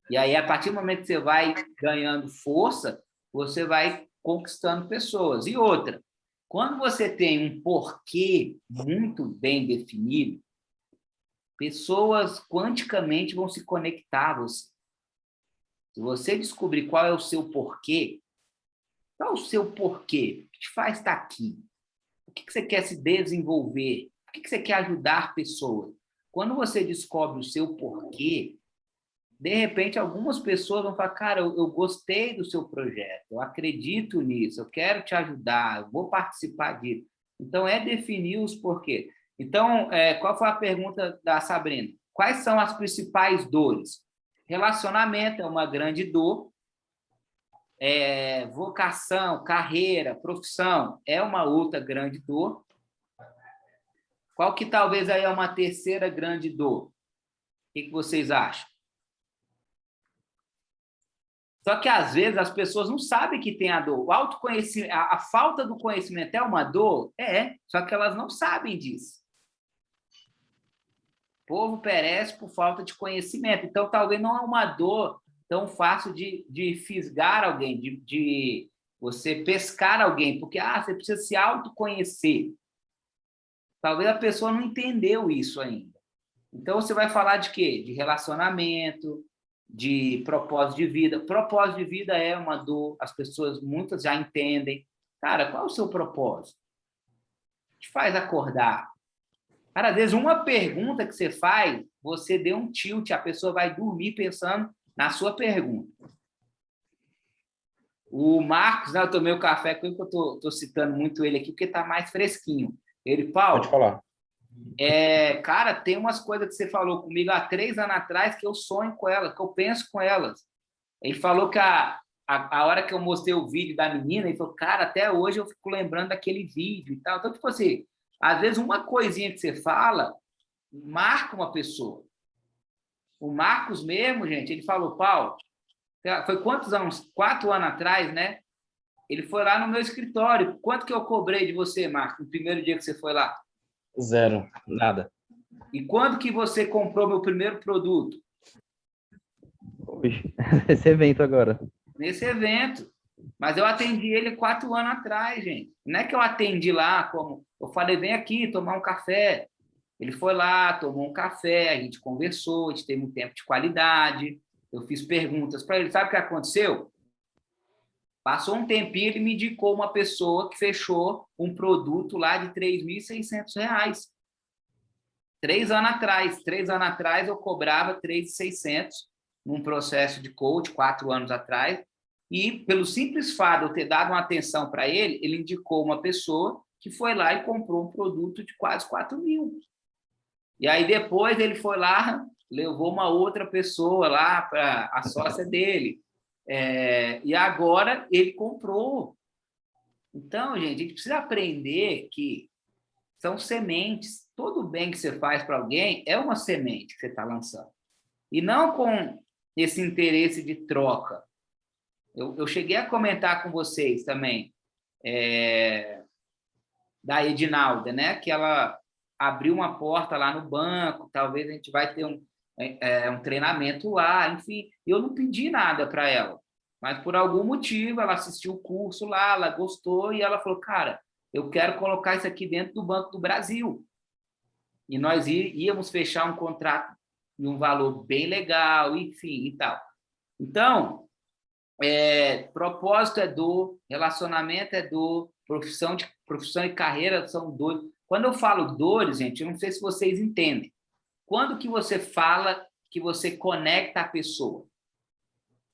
E aí, a partir do momento que você vai ganhando força, você vai conquistando pessoas. E outra, quando você tem um porquê muito bem definido, pessoas quanticamente vão se conectar a você. Se você descobrir qual é o seu porquê, qual é o seu porquê? O que te faz estar aqui? O que você quer se desenvolver? O que você quer ajudar pessoas? Quando você descobre o seu porquê, de repente, algumas pessoas vão falar, cara, eu gostei do seu projeto, eu acredito nisso, eu quero te ajudar, eu vou participar disso. Então, é definir os porquês. Então, qual foi a pergunta da Sabrina? Quais são as principais dores? Relacionamento é uma grande dor, vocação, carreira, profissão é uma outra grande dor. Qual que talvez aí é uma terceira grande dor? O que vocês acham? Só que, às vezes, as pessoas não sabem que tem a dor. O autoconhecimento, a falta do conhecimento é uma dor? Só que elas não sabem disso. O povo perece por falta de conhecimento. Então, talvez não é uma dor tão fácil de fisgar alguém, de você pescar alguém, porque você precisa se autoconhecer. Talvez a pessoa não entendeu isso ainda. Então, você vai falar de quê? De relacionamento, de propósito de vida. Propósito de vida é uma dor, as pessoas, muitas já entendem. Cara, qual é o seu propósito? Te faz acordar. Cara, às vezes uma pergunta que você faz, você deu um tilt, a pessoa vai dormir pensando na sua pergunta. O Marcos, né, eu tomei o café com ele, que eu estou citando muito ele aqui, porque está mais fresquinho. Ele, Paulo... Pode falar. Cara, tem umas coisas que você falou comigo há 3 anos atrás que eu sonho com elas, que eu penso com elas. Ele falou que a hora que eu mostrei o vídeo da menina, ele falou, cara, até hoje eu fico lembrando daquele vídeo e tal. Então, tipo assim, às vezes uma coisinha que você fala marca uma pessoa. O Marcos mesmo, gente, ele falou, Paulo, foi quantos anos? 4 anos atrás, né? Ele foi lá no meu escritório. Quanto que eu cobrei de você, Marcos, no primeiro dia que você foi lá? 0, nada. E quando que você comprou meu primeiro produto? Hoje, esse evento agora. Nesse evento. Mas eu atendi ele 4 anos atrás, gente. Não é que eu atendi lá, como eu falei, vem aqui tomar um café. Ele foi lá, tomou um café, a gente conversou, a gente teve um tempo de qualidade, eu fiz perguntas para ele. Sabe o que aconteceu? Passou um tempinho, ele me indicou uma pessoa que fechou um produto lá de R$ 3.600. 3 anos atrás. 3 anos atrás, eu cobrava R$ 3.600 num processo de coach, 4 anos atrás. E, pelo simples fato de eu ter dado uma atenção para ele, ele indicou uma pessoa que foi lá e comprou um produto de quase 4 mil. E aí, depois, ele foi lá, levou uma outra pessoa lá, para a sócia dele. E agora ele comprou. Então, gente, a gente precisa aprender que são sementes. Todo bem que você faz para alguém é uma semente que você está lançando. E não com esse interesse de troca. Eu cheguei a comentar com vocês também da Edinalda, né? Que ela abriu uma porta lá no banco, talvez a gente vai ter um treinamento lá, enfim. Eu não pedi nada para ela, mas por algum motivo ela assistiu o curso lá, ela gostou e ela falou, cara, eu quero colocar isso aqui dentro do Banco do Brasil. E nós íamos fechar um contrato de um valor bem legal, enfim, e tal. Então, propósito é dor, relacionamento é dor, profissão e carreira são dores. Quando eu falo dores, gente, eu não sei se vocês entendem. Quando que você fala que você conecta a pessoa?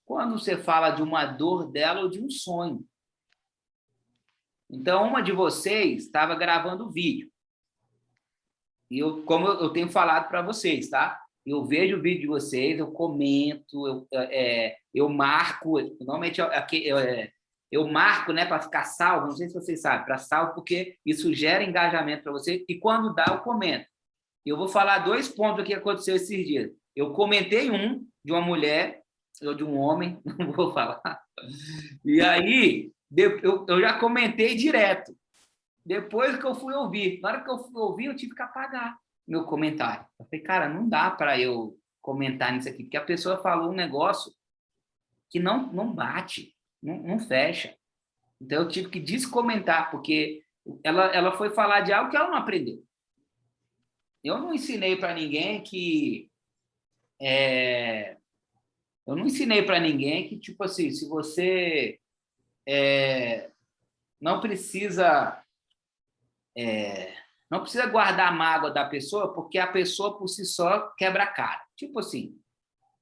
Quando você fala de uma dor dela ou de um sonho. Então, uma de vocês estava gravando o vídeo. E como eu tenho falado para vocês, tá? Eu vejo o vídeo de vocês, eu comento, eu marco. Normalmente eu marco, né, para ficar salvo. Não sei se vocês sabem, para salvo, porque isso gera engajamento para você. E quando dá, eu comento. Eu vou falar 2 pontos do que aconteceu esses dias. Eu comentei um de uma mulher ou de um homem, não vou falar. E aí eu já comentei direto. Depois que eu fui ouvir, na hora que eu fui ouvir, eu tive que apagar meu comentário. Eu falei, cara, não dá para eu comentar nisso aqui, porque a pessoa falou um negócio que não bate, não fecha. Então, eu tive que descomentar, porque ela foi falar de algo que ela não aprendeu. Eu não ensinei para ninguém que... eu não ensinei para ninguém que, tipo assim, se você não precisa guardar a mágoa da pessoa, porque a pessoa por si só quebra a cara. Tipo assim,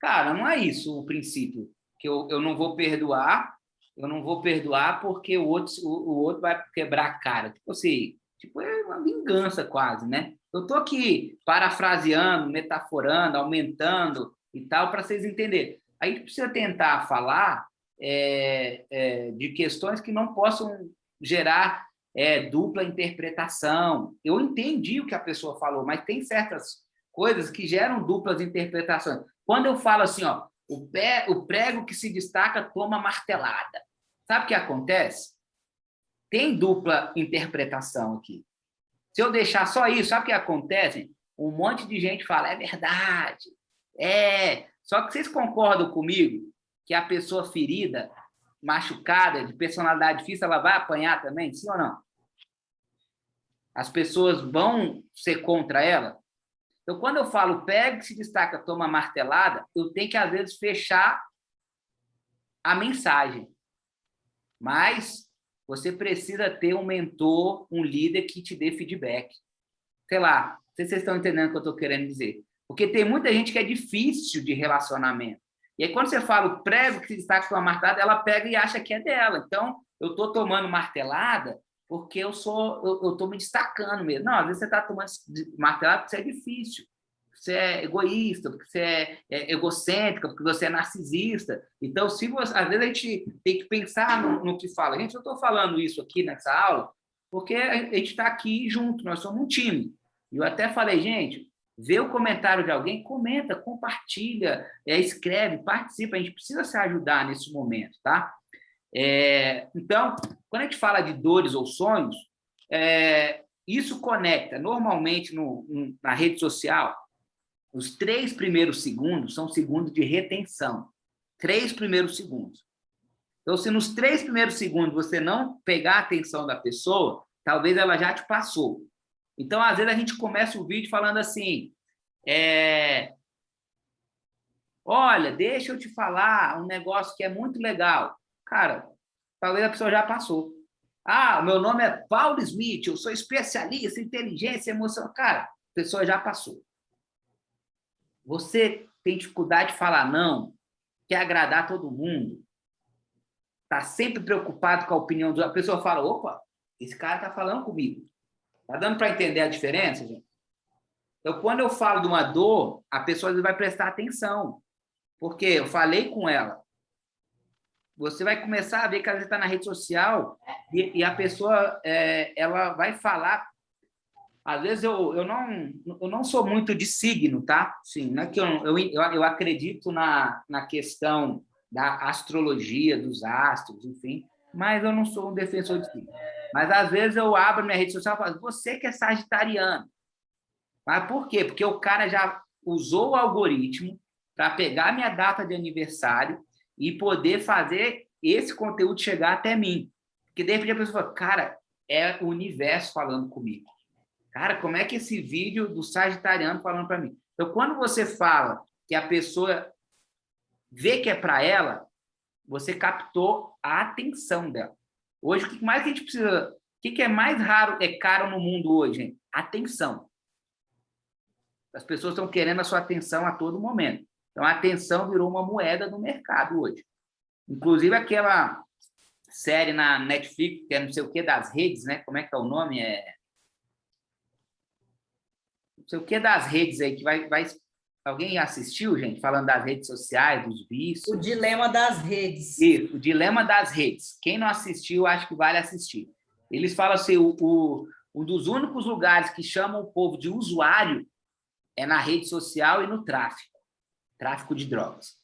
Cara, não é isso o princípio, que eu não vou perdoar, porque o outro vai quebrar a cara. Tipo assim, tipo, é uma vingança quase, né? Eu tô aqui parafraseando, metaforando, aumentando e tal, para vocês entenderem. A gente precisa tentar falar de questões que não possam gerar dupla interpretação. Eu entendi o que a pessoa falou, mas tem certas coisas que geram duplas interpretações. Quando eu falo assim, ó, o prego que se destaca toma martelada. Sabe o que acontece? Tem dupla interpretação aqui. Se eu deixar só isso, sabe o que acontece? Um monte de gente fala, é verdade. Só que vocês concordam comigo que a pessoa ferida, machucada, de personalidade difícil, ela vai apanhar também? Sim ou não? As pessoas vão ser contra ela? Então, quando eu falo pega que se destaca, toma martelada, eu tenho que, às vezes, fechar a mensagem. Mas você precisa ter um mentor, um líder que te dê feedback. Sei lá, não sei se vocês estão entendendo o que eu estou querendo dizer. Porque tem muita gente que é difícil de relacionamento. E aí, quando você fala o prego que se destaca, toma martelada, ela pega e acha que é dela. Então, eu estou tomando martelada porque eu estou me destacando mesmo. Não, às vezes você está tomando martelada porque você é difícil, porque você é egoísta, porque você é egocêntrica, porque você é narcisista. Então, às vezes a gente tem que pensar no que fala. Gente, eu estou falando isso aqui nessa aula porque a gente está aqui junto, nós somos um time. E eu até falei, gente, vê o comentário de alguém, comenta, compartilha, escreve, participa. A gente precisa se ajudar nesse momento, tá? Então, quando a gente fala de dores ou sonhos, isso conecta. Normalmente, na rede social, os 3 primeiros segundos são segundos de retenção. 3 primeiros segundos. Então, se nos 3 primeiros segundos você não pegar a atenção da pessoa, talvez ela já te passou. Então, às vezes, a gente começa o vídeo falando assim, olha, deixa eu te falar um negócio que é muito legal. Cara, talvez a pessoa já passou. Meu nome é Paulo Smith, eu sou especialista em inteligência emocional. Cara, a pessoa já passou. Você tem dificuldade de falar não, quer agradar todo mundo, está sempre preocupado com a opinião da pessoa. A pessoa fala, opa, esse cara está falando comigo. Está dando para entender a diferença, gente? Então, quando eu falo de uma dor, a pessoa vai prestar atenção, porque eu falei com ela. Você vai começar a ver que ela está na rede social e a pessoa ela vai falar. Às vezes eu não sou muito de signo, tá? Sim, não é que eu acredito na questão da astrologia, dos astros, enfim, mas eu não sou um defensor de signo. Mas às vezes eu abro minha rede social e falo, você que é sagitariano. Mas por quê? Porque o cara já usou o algoritmo para pegar minha data de aniversário e poder fazer esse conteúdo chegar até mim. Porque de repente a pessoa fala, cara, é o universo falando comigo. Cara, como é que esse vídeo do sagitariano falando para mim? Então, quando você fala que a pessoa vê que é para ela, você captou a atenção dela. Hoje, o que mais que a gente precisa... O que é mais caro no mundo hoje, gente? Atenção. As pessoas estão querendo a sua atenção a todo momento. Então, a atenção virou uma moeda no mercado hoje. Inclusive, aquela série na Netflix, que é não sei o que das redes, né? Como é que é o nome? Não sei o que das redes aí, que vai... Alguém assistiu, gente? Falando das redes sociais, dos vícios. O dilema das redes. Isso, o dilema das redes. Quem não assistiu, acho que vale assistir. Eles falam assim, um dos únicos lugares que chamam o povo de usuário é na rede social e no tráfico de drogas.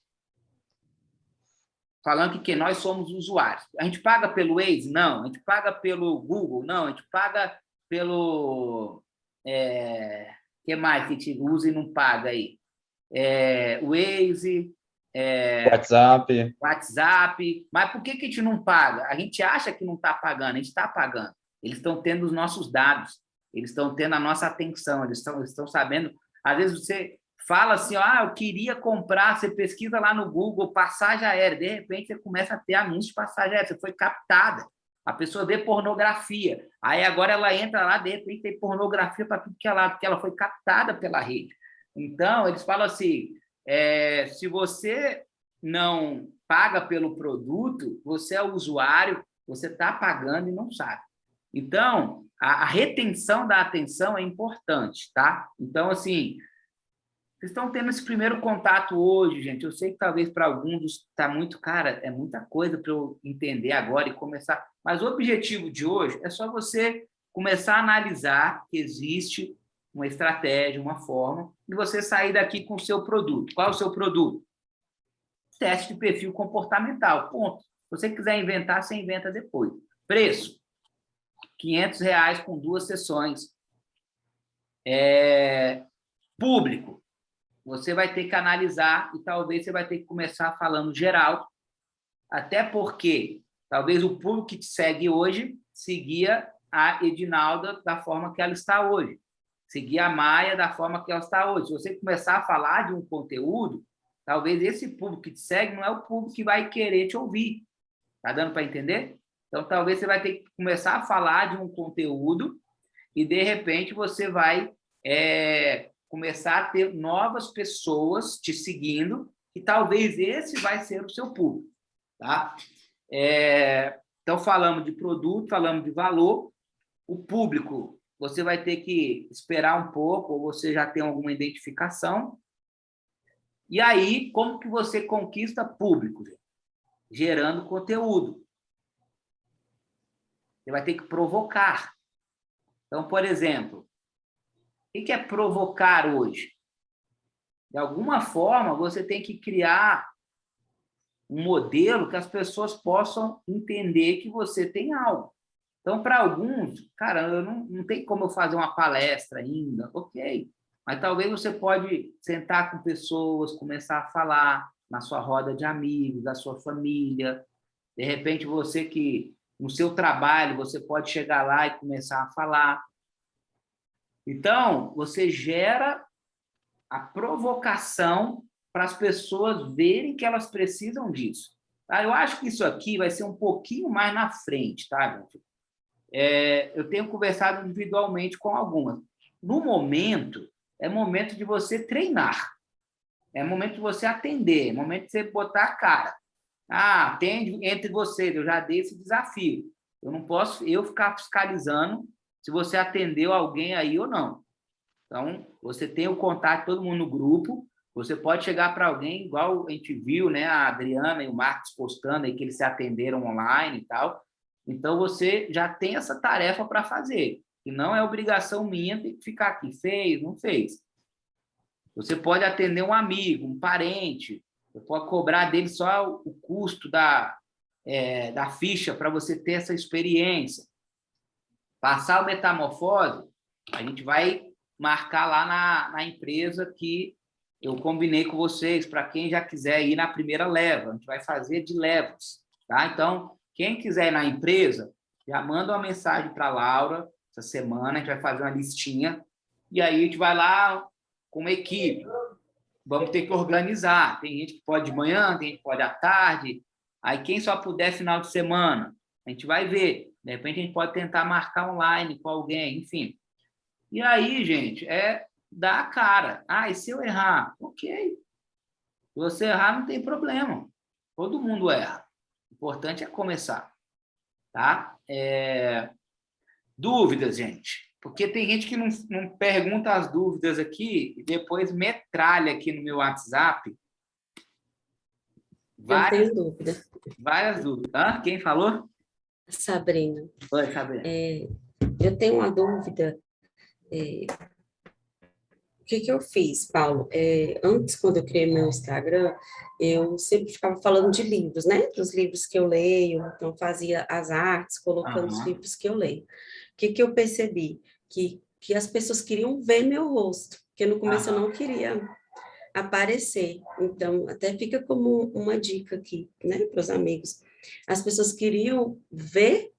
Falando que nós somos usuários. A gente paga pelo Waze? Não. A gente paga pelo Google? Não. A gente paga pelo... que mais que a gente usa e não paga aí? Waze... WhatsApp. Mas por que a gente não paga? A gente acha que não está pagando. A gente está pagando. Eles estão tendo os nossos dados. Eles estão tendo a nossa atenção. Eles estão sabendo... Às vezes você fala assim, eu queria comprar, você pesquisa lá no Google, passagem aérea, de repente você começa a ter anúncio de passagem aérea, você foi captada. A pessoa vê pornografia, aí agora ela entra lá, de repente tem pornografia para tudo que é lado, porque ela foi captada pela rede. Então, eles falam assim, Se você não paga pelo produto, você é o usuário, você está pagando e não sabe. Então, a retenção da atenção é importante, tá? Então, assim, vocês estão tendo esse primeiro contato hoje, gente. Eu sei que talvez para alguns está muito, cara, é muita coisa para eu entender agora e começar. Mas o objetivo de hoje é só você começar a analisar que existe uma estratégia, uma forma, e você sair daqui com o seu produto. Qual é o seu produto? Teste de perfil comportamental, ponto. Se você quiser inventar, você inventa depois. Preço, R$500 com 2 sessões. Público, você vai ter que analisar e talvez você vai ter que começar falando geral, até porque talvez o público que te segue hoje seguia a Edinalda da forma que ela está hoje, seguia a Maia da forma que ela está hoje. Se você começar a falar de um conteúdo, talvez esse público que te segue não é o público que vai querer te ouvir. Tá dando para entender? Então, talvez você vai ter que começar a falar de um conteúdo e, de repente, você vai começar a ter novas pessoas te seguindo e talvez esse vai ser o seu público. Tá? Então, falamos de produto, falamos de valor. O público, você vai ter que esperar um pouco ou você já tem alguma identificação. E aí, como que você conquista público? Gerando conteúdo. Você vai ter que provocar. Então, por exemplo, o que é provocar hoje? De alguma forma, você tem que criar um modelo que as pessoas possam entender que você tem algo. Então, para alguns, cara, eu não tem como eu fazer uma palestra ainda, ok. Mas talvez você pode sentar com pessoas, começar a falar na sua roda de amigos, da sua família. De repente, você que, no seu trabalho, você pode chegar lá e começar a falar. Então, você gera a provocação para as pessoas verem que elas precisam disso. Tá? Eu acho que isso aqui vai ser um pouquinho mais na frente, tá, gente? Eu tenho conversado individualmente com algumas. No momento, é momento de você treinar. É momento de você atender, é momento de você botar a cara. Atende entre vocês, eu já dei esse desafio. Eu não posso ficar fiscalizando se você atendeu alguém aí ou não. Então, você tem o contato de todo mundo no grupo, você pode chegar para alguém, igual a gente viu, né, a Adriana e o Marcos postando aí que eles se atenderam online e tal. Então, você já tem essa tarefa para fazer, que não é obrigação minha de ficar aqui, fez, não fez. Você pode atender um amigo, um parente, você pode cobrar dele só o custo da ficha para você ter essa experiência. Passar o metamorfose, a gente vai marcar lá na empresa que eu combinei com vocês, para quem já quiser ir na primeira leva, a gente vai fazer de levas, tá? Então, quem quiser ir na empresa, já manda uma mensagem para a Laura, essa semana, a gente vai fazer uma listinha, e aí a gente vai lá com uma equipe, vamos ter que organizar, tem gente que pode de manhã, tem gente que pode à tarde, aí quem só puder final de semana, a gente vai ver, de repente a gente pode tentar marcar online com alguém, enfim. E aí, gente, dar a cara. E se eu errar? Ok. Se você errar, não tem problema. Todo mundo erra. O importante é começar. Tá? Dúvidas, gente. Porque tem gente que não pergunta as dúvidas aqui e depois metralha aqui no meu WhatsApp. Eu tenho dúvida. Várias dúvidas. Quem falou? Sabrina. Oi, Sabrina. Eu tenho uma dúvida. O que eu fiz, Paulo? Antes, quando eu criei meu Instagram, eu sempre ficava falando de livros, né? Dos livros que eu leio, então fazia as artes, colocando os livros que eu leio. O que eu percebi? Que as pessoas queriam ver meu rosto, porque no começo eu não queria aparecer. Então, até fica como uma dica aqui, né, para os amigos. As pessoas queriam ver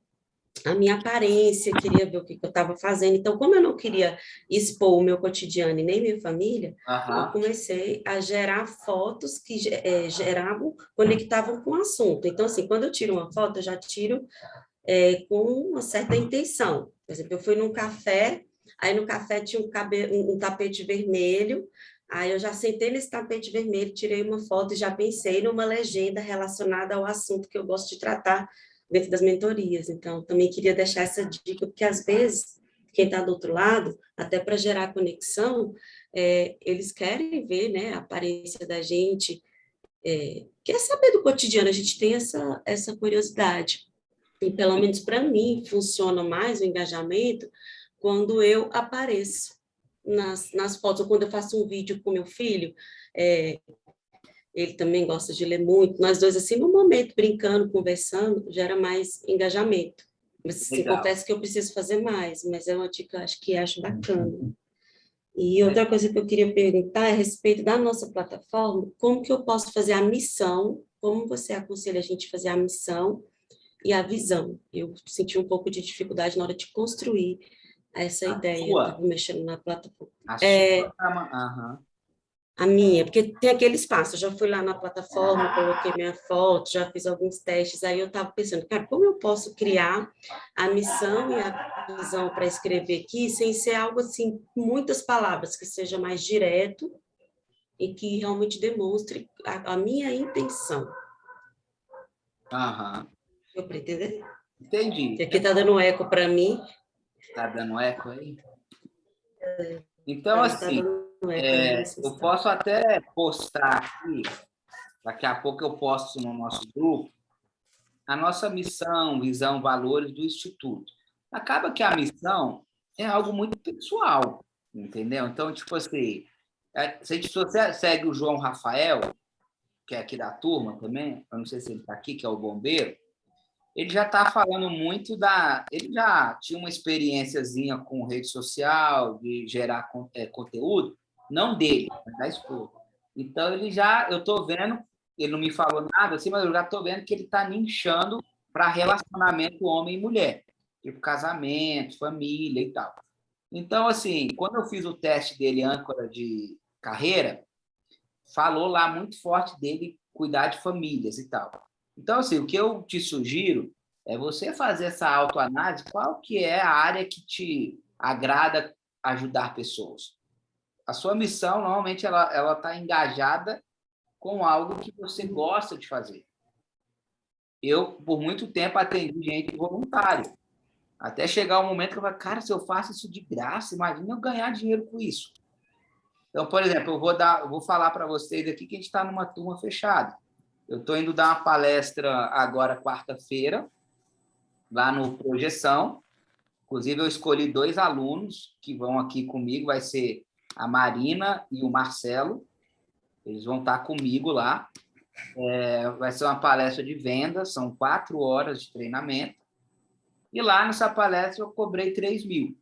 a minha aparência, queria ver o que eu estava fazendo. Então, como eu não queria expor o meu cotidiano e nem minha família, eu comecei a gerar fotos que conectavam com o assunto. Então, assim, quando eu tiro uma foto, eu já tiro com uma certa intenção. Por exemplo, eu fui num café, aí no café tinha um tapete vermelho, Aí eu já sentei nesse tapete vermelho, tirei uma foto e já pensei numa legenda relacionada ao assunto que eu gosto de tratar dentro das mentorias. Então, também queria deixar essa dica, porque às vezes, quem está do outro lado, até para gerar conexão, eles querem ver, né, a aparência da gente, quer saber do cotidiano, a gente tem essa curiosidade. E pelo menos para mim, funciona mais o engajamento quando eu apareço nas fotos, ou quando eu faço um vídeo com meu filho, ele também gosta de ler muito, nós dois, assim, no momento, brincando, conversando, gera mais engajamento. Mas, assim, confesso que eu preciso fazer mais, mas é uma dica, acho bacana. E outra coisa que eu queria perguntar é a respeito da nossa plataforma, como que eu posso fazer a missão, como você aconselha a gente a fazer a missão e a visão? Eu senti um pouco de dificuldade na hora de construir essa ideia, eu estava mexendo na plataforma. A minha, porque tem aquele espaço, eu já fui lá na plataforma, coloquei minha foto, já fiz alguns testes, aí eu estava pensando, cara, como eu posso criar a missão e a visão para escrever aqui, sem ser algo assim, muitas palavras, que seja mais direto e que realmente demonstre a minha intenção. Deu para entender? Entendi. Porque aqui está dando eco para mim. Está dando eco aí? Então, assim, eu posso até postar aqui, daqui a pouco eu posto no nosso grupo, a nossa missão, visão, valores do Instituto. Acaba que a missão é algo muito pessoal, entendeu? Então, tipo assim, se você segue o João Rafael, que é aqui da turma também, eu não sei se ele está aqui, que é o bombeiro, ele já está falando muito ele já tinha uma experiênciazinha com rede social, de gerar conteúdo, não dele, mas da esposa. Então, eu estou vendo, ele não me falou nada assim, mas eu já estou vendo que ele está nichando para relacionamento homem e mulher, tipo casamento, família e tal. Então, assim, quando eu fiz o teste dele, âncora de carreira, falou lá muito forte dele cuidar de famílias e tal. Então, assim, o que eu te sugiro é você fazer essa autoanálise, qual que é a área que te agrada ajudar pessoas. A sua missão, normalmente, ela está engajada com algo que você gosta de fazer. Eu, por muito tempo, atendi gente voluntário, até chegar um momento que eu falei, cara, se eu faço isso de graça, imagina eu ganhar dinheiro com isso. Então, por exemplo, eu vou falar para vocês aqui que a gente está numa turma fechada. Eu estou indo dar uma palestra agora, quarta-feira, lá no Projeção. Inclusive, eu escolhi 2 alunos que vão aqui comigo, vai ser a Marina e o Marcelo. Eles vão estar comigo lá. Vai ser uma palestra de vendas, são 4 horas de treinamento. E lá nessa palestra eu cobrei 3 mil.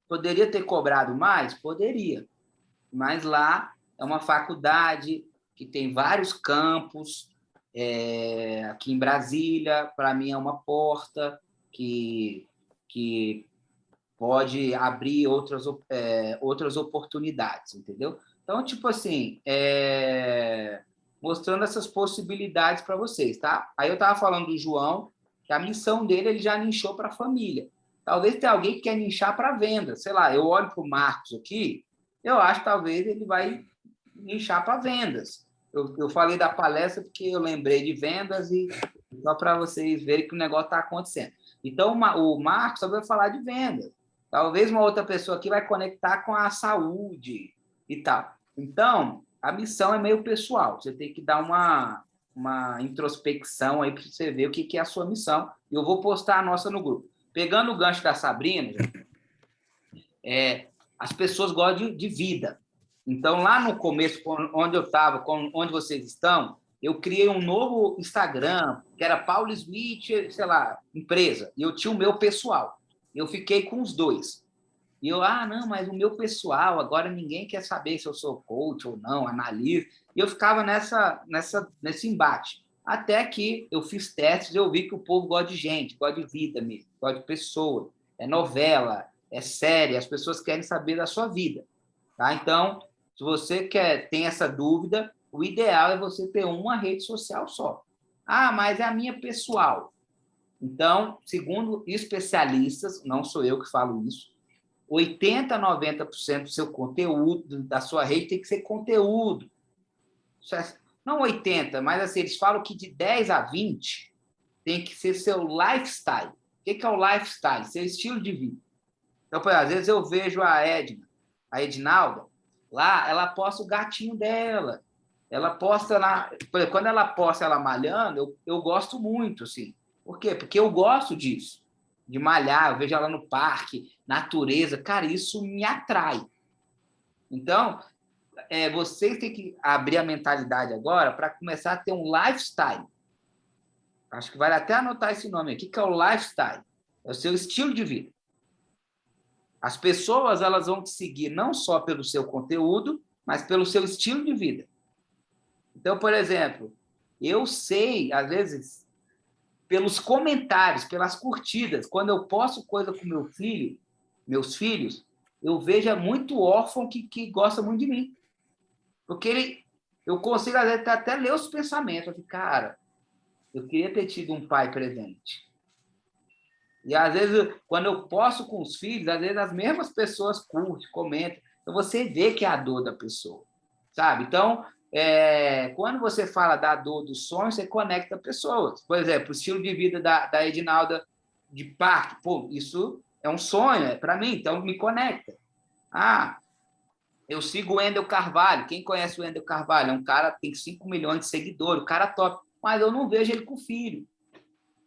Poderia ter cobrado mais? Poderia. Mas lá é uma faculdade que tem vários campos, aqui em Brasília, para mim é uma porta que pode abrir outras oportunidades, entendeu? Então, tipo assim, mostrando essas possibilidades para vocês, tá? Aí eu estava falando do João, que a missão dele ele já nichou para a família. Talvez tenha alguém que quer nichar para venda. Sei lá, eu olho para o Marcos aqui, eu acho que talvez ele vai nichar para vendas. Eu falei da palestra porque eu lembrei de vendas e só para vocês verem que o negócio está acontecendo. Então, o Marcos só vai falar de vendas. Talvez uma outra pessoa aqui vai conectar com a saúde e tal. Então, a missão é meio pessoal. Você tem que dar uma introspecção aí para você ver o que é a sua missão. E eu vou postar a nossa no grupo. Pegando o gancho da Sabrina, as pessoas gostam de vida. Então, lá no começo, onde eu estava, onde vocês estão, eu criei um novo Instagram, que era Paulo Smith, sei lá, empresa, e eu tinha o meu pessoal. Eu fiquei com os 2. E eu, não, mas o meu pessoal, agora ninguém quer saber se eu sou coach ou não, analista. E eu ficava nesse embate. Até que eu fiz testes e eu vi que o povo gosta de gente, gosta de vida mesmo, gosta de pessoa. É novela, é série, as pessoas querem saber da sua vida. Tá? Então, se você tem essa dúvida, o ideal é você ter uma rede social só. Mas é a minha pessoal. Então, segundo especialistas, não sou eu que falo isso, 80%, 90% do seu conteúdo, da sua rede, tem que ser conteúdo. Não 80%, mas assim, eles falam que de 10 a 20 tem que ser seu lifestyle. O que é o lifestyle? Seu estilo de vida. Então, por exemplo, às vezes eu vejo a Edinalda, lá, ela posta o gatinho dela. Ela posta lá... Por exemplo, quando ela posta ela malhando, eu gosto muito, assim. Por quê? Porque eu gosto disso. De malhar, eu vejo ela no parque, natureza. Cara, isso me atrai. Então, vocês têm que abrir a mentalidade agora para começar a ter um lifestyle. Acho que vale até anotar esse nome aqui, que é o lifestyle. É o seu estilo de vida. As pessoas, elas vão te seguir não só pelo seu conteúdo, mas pelo seu estilo de vida. Então, por exemplo, eu sei, às vezes, pelos comentários, pelas curtidas, quando eu posto coisa com meus filhos, eu vejo muito órfão que gosta muito de mim. Porque eu consigo, às vezes, até ler os pensamentos. Eu fico, cara, eu queria ter tido um pai presente. E, às vezes, quando eu posto com os filhos, às vezes as mesmas pessoas curtem, comentam. Então, você vê que é a dor da pessoa, sabe? Então, quando você fala da dor do sonho, você conecta pessoas. Por exemplo, o estilo de vida da Edinalda de parque. Pô, isso é um sonho, é para mim, então me conecta. Eu sigo o Wendel Carvalho. Quem conhece o Wendel Carvalho? É um cara que tem 5 milhões de seguidores, o cara top. Mas eu não vejo ele com filho.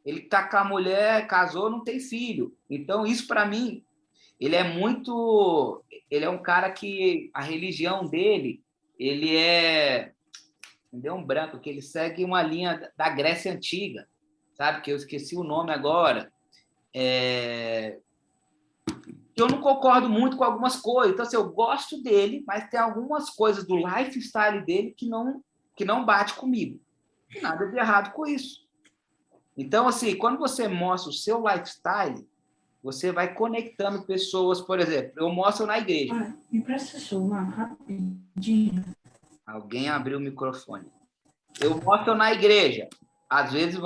Ele está com a mulher, casou, não tem filho. Então, isso, para mim, ele é um cara que a religião dele, me deu um branco, que ele segue uma linha da Grécia Antiga, sabe? Que eu esqueci o nome agora. Eu não concordo muito com algumas coisas. Então, assim, eu gosto dele, mas tem algumas coisas do lifestyle dele que não bate comigo. Não tem nada de errado com isso. Então, assim, quando você mostra o seu lifestyle, você vai conectando pessoas. Por exemplo, eu mostro na igreja. Me presta uma rapidinho. Alguém abriu o microfone. Eu mostro na igreja. Às vezes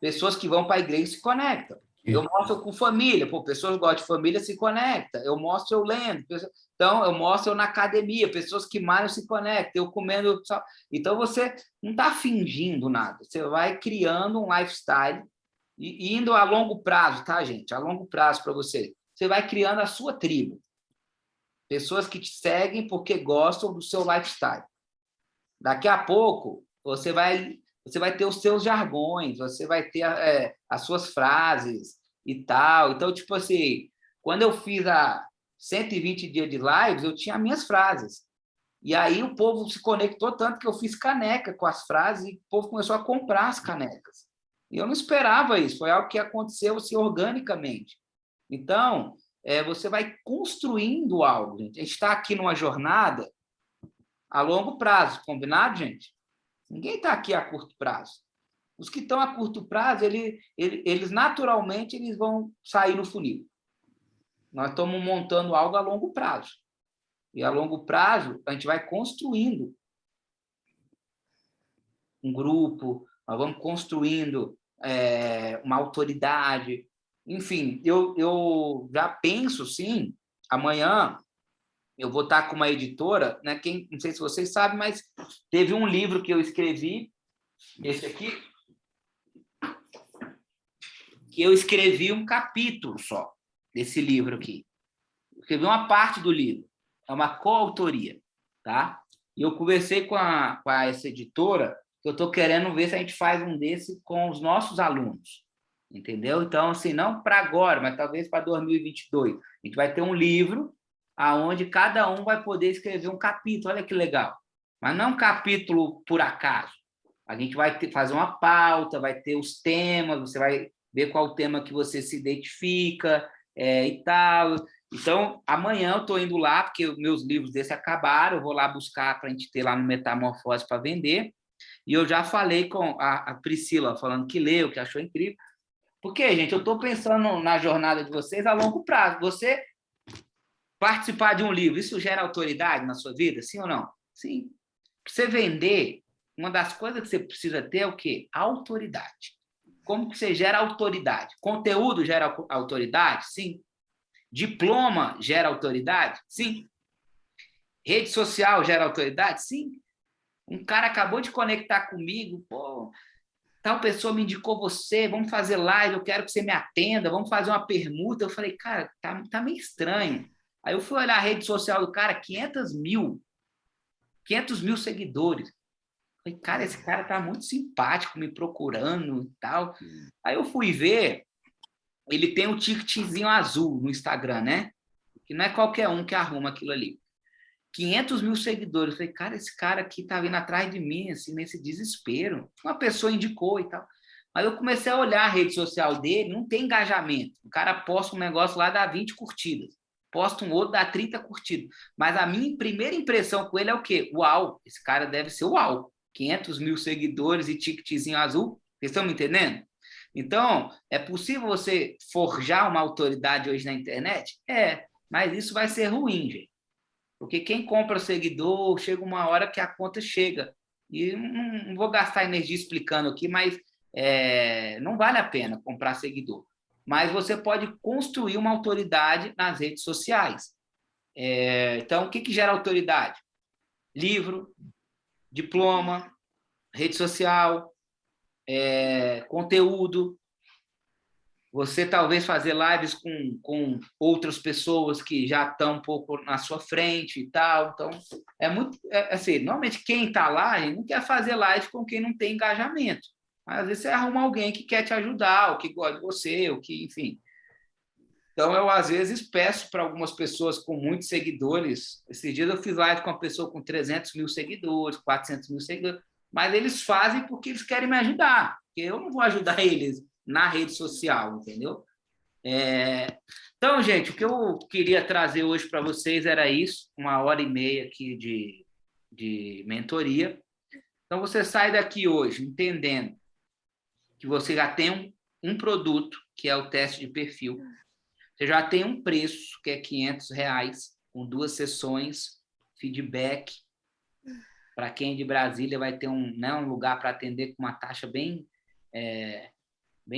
pessoas que vão para a igreja se conectam. Eu mostro com família. Pô, pessoas que gostam de família se conectam. Eu mostro eu lendo. Então, eu mostro eu na academia. Pessoas que malham se conectam. Eu comendo... Então, você não está fingindo nada. Você vai criando um lifestyle e indo a longo prazo, tá, gente? A longo prazo para você. Você vai criando a sua tribo. Pessoas que te seguem porque gostam do seu lifestyle. Daqui a pouco, você vai ter os seus jargões, você vai ter as suas frases e tal. Então, tipo assim, quando eu fiz a 120 dias de lives, eu tinha minhas frases. E aí o povo se conectou tanto que eu fiz caneca com as frases e o povo começou a comprar as canecas. E eu não esperava isso, foi algo que aconteceu assim, organicamente. Então, você vai construindo algo, gente. A gente está aqui numa jornada a longo prazo, combinado, gente? Ninguém está aqui a curto prazo. Os que estão a curto prazo, eles naturalmente eles vão sair no funil. Nós estamos montando algo a longo prazo. E a longo prazo, a gente vai construindo um grupo, nós vamos construindo uma autoridade. Enfim, eu já penso, sim, amanhã eu vou estar com uma editora, né? Não sei se vocês sabem, mas teve um livro que eu escrevi, esse aqui, que eu escrevi um capítulo só desse livro aqui. Eu escrevi uma parte do livro, é uma coautoria, tá? E eu conversei com essa editora, que eu estou querendo ver se a gente faz um desse com os nossos alunos, entendeu? Então, assim, não para agora, mas talvez para 2022. A gente vai ter um livro aonde cada um vai poder escrever um capítulo, olha que legal. Mas não um capítulo por acaso. A gente vai fazer uma pauta, vai ter os temas, você vai ver qual o tema que você se identifica e tal. Então, amanhã eu estou indo lá, porque os meus livros desse acabaram, eu vou lá buscar para a gente ter lá no Metamorfose para vender. E eu já falei com a Priscila, falando que leu, que achou incrível. Porque, gente, eu estou pensando na jornada de vocês a longo prazo. Você participar de um livro, isso gera autoridade na sua vida, sim ou não? Sim. Para você vender, uma das coisas que você precisa ter é o quê? Autoridade. Como que você gera autoridade? Conteúdo gera autoridade? Sim. Diploma gera autoridade? Sim. Rede social gera autoridade? Sim. Um cara acabou de conectar comigo, pô, tal pessoa me indicou você, vamos fazer live, eu quero que você me atenda, vamos fazer uma permuta. Eu falei, cara, tá meio estranho. Aí eu fui olhar a rede social do cara, 500 mil seguidores. Falei, cara, esse cara tá muito simpático, me procurando e tal. Aí eu fui ver, ele tem um ticketzinho azul no Instagram, né? Que não é qualquer um que arruma aquilo ali. 500 mil seguidores. Eu falei, cara, esse cara aqui tá vindo atrás de mim, assim, nesse desespero. Uma pessoa indicou e tal. Mas eu comecei a olhar a rede social dele, não tem engajamento. O cara posta um negócio lá, dá 20 curtidas. Posta um outro, dá 30 curtidas. Mas a minha primeira impressão com ele é o quê? Uau, esse cara deve ser uau. 500 mil seguidores e ticketzinho azul. Vocês estão me entendendo? Então, é possível você forjar uma autoridade hoje na internet? É, mas isso vai ser ruim, gente. Porque quem compra seguidor, chega uma hora que a conta chega. E não vou gastar energia explicando aqui, mas não vale a pena comprar seguidor. Mas você pode construir uma autoridade nas redes sociais. Então, o que gera autoridade? Livro, diploma, rede social, conteúdo. Você talvez fazer lives com outras pessoas que já estão um pouco na sua frente e tal. Então, assim, normalmente quem está lá não quer fazer live com quem não tem engajamento. Mas às vezes você arruma alguém que quer te ajudar, ou que gosta de você, ou que, enfim. Então, eu às vezes peço para algumas pessoas com muitos seguidores. Esses dias eu fiz live com uma pessoa com 300 mil seguidores, 400 mil seguidores, mas eles fazem porque eles querem me ajudar, porque eu não vou ajudar eles na rede social, entendeu? Então, gente, o que eu queria trazer hoje para vocês era isso, 1h30 aqui de mentoria. Então, você sai daqui hoje entendendo que você já tem um produto, que é o teste de perfil. Você já tem um preço, que é R$500, com 2 sessões, feedback. Para quem é de Brasília, vai ter um lugar para atender com uma taxa bem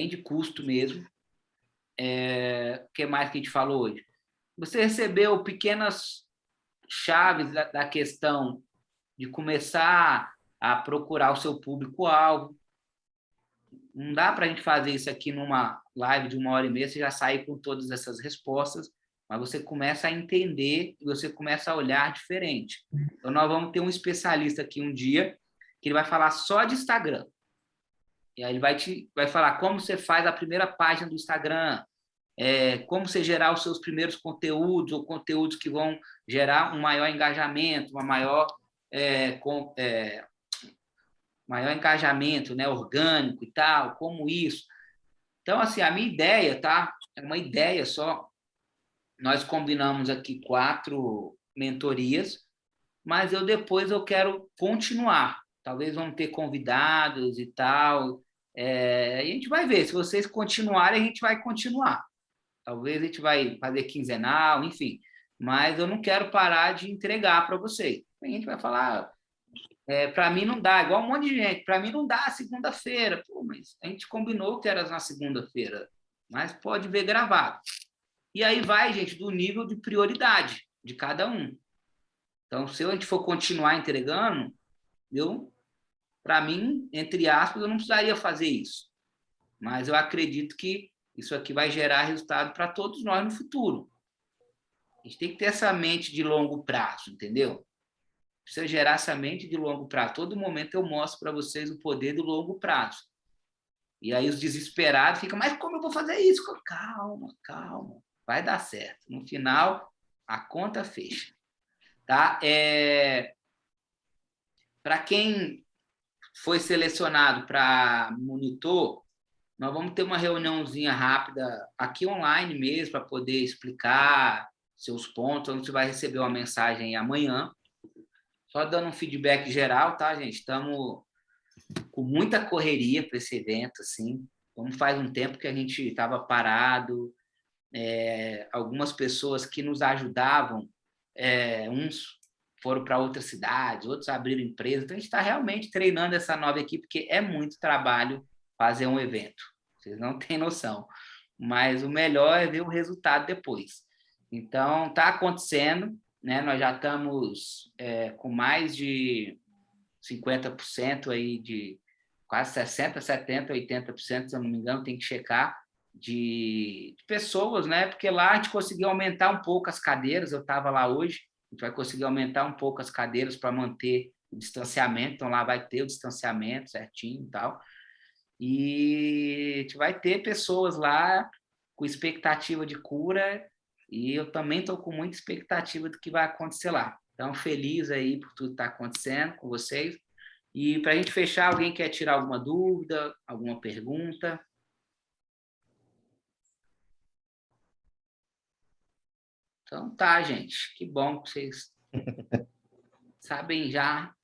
de custo mesmo. O que mais que a gente falou hoje? Você recebeu pequenas chaves da questão de começar a procurar o seu público-alvo. Não dá para a gente fazer isso aqui numa live de 1h30, você já sair com todas essas respostas, mas você começa a entender e você começa a olhar diferente. Então, nós vamos ter um especialista aqui um dia que ele vai falar só de Instagram. E aí ele vai falar como você faz a primeira página do Instagram, como você gerar os seus primeiros conteúdos, ou conteúdos que vão gerar um maior engajamento, maior engajamento, né, orgânico e tal, como isso. Então, assim, a minha ideia, tá? É uma ideia só. Nós combinamos aqui 4 mentorias, mas depois eu quero continuar. Talvez vamos ter convidados e tal. E a gente vai ver. Se vocês continuarem, a gente vai continuar. Talvez a gente vai fazer quinzenal, enfim. Mas eu não quero parar de entregar para vocês. A gente vai falar... para mim não dá, igual um monte de gente. Para mim não dá segunda-feira. Pô, mas a gente combinou que era na segunda-feira. Mas pode ver gravado. E aí vai, gente, do nível de prioridade de cada um. Então, se a gente for continuar entregando, para mim, entre aspas, eu não precisaria fazer isso. Mas eu acredito que isso aqui vai gerar resultado para todos nós no futuro. A gente tem que ter essa mente de longo prazo, entendeu? Precisa gerar essa mente de longo prazo. Todo momento eu mostro para vocês o poder do longo prazo. E aí os desesperados ficam, mas como eu vou fazer isso? Calma, calma. Vai dar certo. No final, a conta fecha. Tá? Para quem foi selecionado para monitor, nós vamos ter uma reuniãozinha rápida aqui online mesmo, para poder explicar seus pontos. Você vai receber uma mensagem amanhã. Só dando um feedback geral, tá, gente? Estamos com muita correria para esse evento, assim. Como faz um tempo que a gente estava parado, algumas pessoas que nos ajudavam, uns foram para outras cidades, outros abriram empresa. Então, a gente está realmente treinando essa nova equipe, porque é muito trabalho fazer um evento. Vocês não têm noção. Mas o melhor é ver o resultado depois. Então, está acontecendo, né? Nós já estamos com mais de 50% aí, de quase 60%, 70%, 80%, se eu não me engano, tem que checar, de pessoas, né? Porque lá a gente conseguiu aumentar um pouco as cadeiras, eu estava lá hoje, a gente vai conseguir aumentar um pouco as cadeiras para manter o distanciamento, então lá vai ter o distanciamento certinho e tal. E a gente vai ter pessoas lá com expectativa de cura, e eu também estou com muita expectativa do que vai acontecer lá. Então, feliz aí por tudo que está acontecendo com vocês. E para a gente fechar, alguém quer tirar alguma dúvida, alguma pergunta? Então tá, gente. Que bom que vocês sabem já.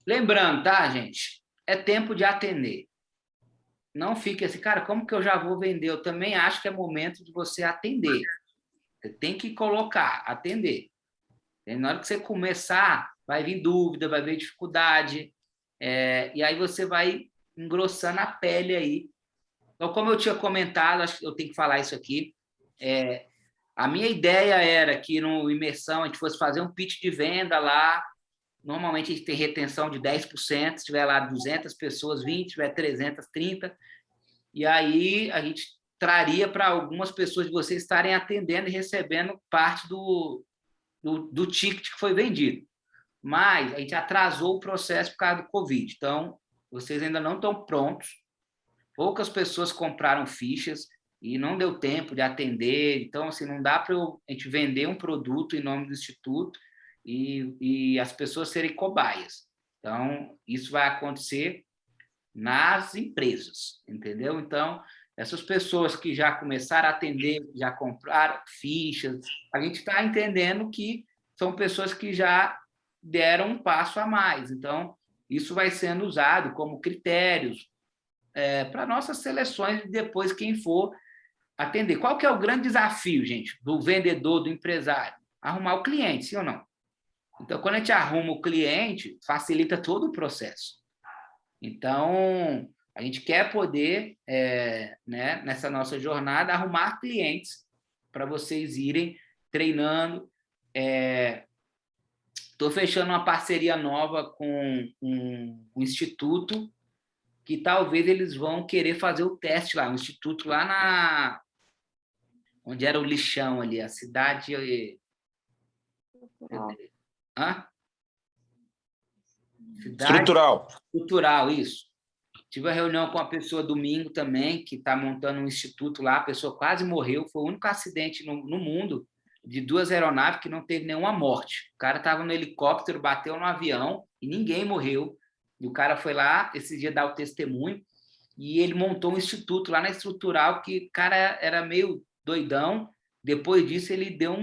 Lembrando, tá, gente? É tempo de atender. Não fique assim, cara, como que eu já vou vender? Eu também acho que é momento de você atender. Você tem que colocar, atender. E na hora que você começar, vai vir dúvida, vai vir dificuldade, e aí você vai engrossando a pele aí. Então, como eu tinha comentado, acho que eu tenho que falar isso aqui, a minha ideia era que no Imersão a gente fosse fazer um pitch de venda lá. Normalmente a gente tem retenção de 10%, se tiver lá 200 pessoas, 20, se tiver 300, 30. E aí a gente traria para algumas pessoas de vocês estarem atendendo e recebendo parte do ticket que foi vendido. Mas a gente atrasou o processo por causa do Covid. Então, vocês ainda não estão prontos. Poucas pessoas compraram fichas e não deu tempo de atender. Então, assim, não dá para a gente vender um produto em nome do Instituto e as pessoas serem cobaias. Então, isso vai acontecer nas empresas, entendeu? Então, essas pessoas que já começaram a atender, já compraram fichas, a gente está entendendo que são pessoas que já deram um passo a mais. Então, isso vai sendo usado como critérios para nossas seleções de depois quem for atender. Qual que é o grande desafio, gente, do vendedor, do empresário? Arrumar o cliente, sim ou não? Então, quando a gente arruma o cliente, facilita todo o processo. Então, a gente quer poder, né, nessa nossa jornada, arrumar clientes para vocês irem treinando. Estou fechando uma parceria nova com um instituto que talvez eles vão querer fazer o teste lá, um instituto lá onde era o lixão ali, a cidade... Hã? Cidade Estrutural, isso. Tive uma reunião com uma pessoa domingo também, que está montando um instituto lá, a pessoa quase morreu, foi o único acidente no mundo de 2 aeronaves que não teve nenhuma morte. O cara estava no helicóptero, bateu no avião e ninguém morreu. E o cara foi lá, esse dia, dar o testemunho, e ele montou um instituto lá na Estrutural, que o cara era meio doidão. Depois disso, ele deu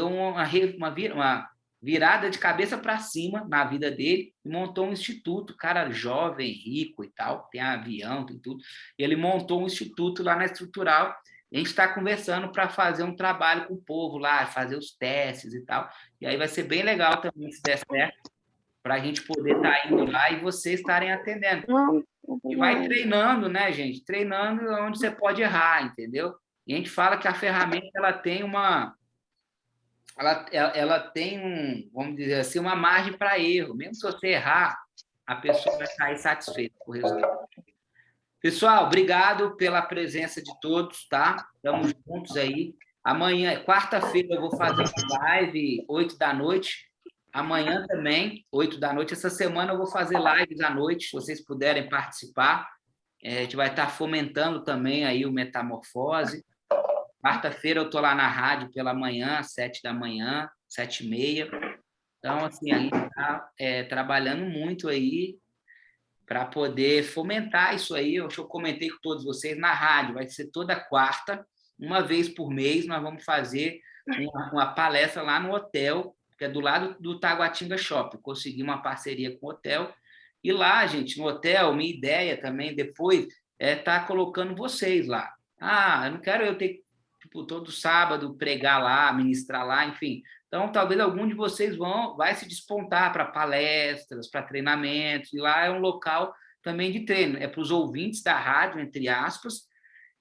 uma virada de cabeça para cima na vida dele e montou um instituto, cara jovem, rico e tal, tem avião, tem tudo. Ele montou um instituto lá na Estrutural. A gente está conversando para fazer um trabalho com o povo lá, fazer os testes e tal. E aí vai ser bem legal também, se der certo, para a gente poder estar indo lá e vocês estarem atendendo. E vai treinando, né, gente? Treinando onde você pode errar, entendeu? E a gente fala que a ferramenta ela tem vamos dizer assim, uma margem para erro. Mesmo se você errar, a pessoa vai sair satisfeita com o resultado. Pessoal, obrigado pela presença de todos, tá? Estamos juntos aí. Amanhã, quarta-feira, eu vou fazer uma live 8 da noite. Amanhã também, 8 da noite. Essa semana eu vou fazer lives à noite, se vocês puderem participar. A gente vai estar fomentando também aí o Metamorfose. Quarta-feira eu estou lá na rádio pela manhã, 7 da manhã, 7h30. Então, assim, a gente está trabalhando muito aí para poder fomentar isso aí. Eu comentei com todos vocês na rádio, vai ser toda quarta, uma vez por mês, nós vamos fazer uma palestra lá no hotel, que é do lado do Taguatinga Shopping. Consegui uma parceria com o hotel. E lá, gente, no hotel, minha ideia também depois estar colocando vocês lá. Eu não quero eu ter todo sábado pregar lá, ministrar lá, enfim. Então, talvez algum de vocês vai se despontar para palestras, para treinamentos, e lá é um local também de treino. É para os ouvintes da rádio, entre aspas,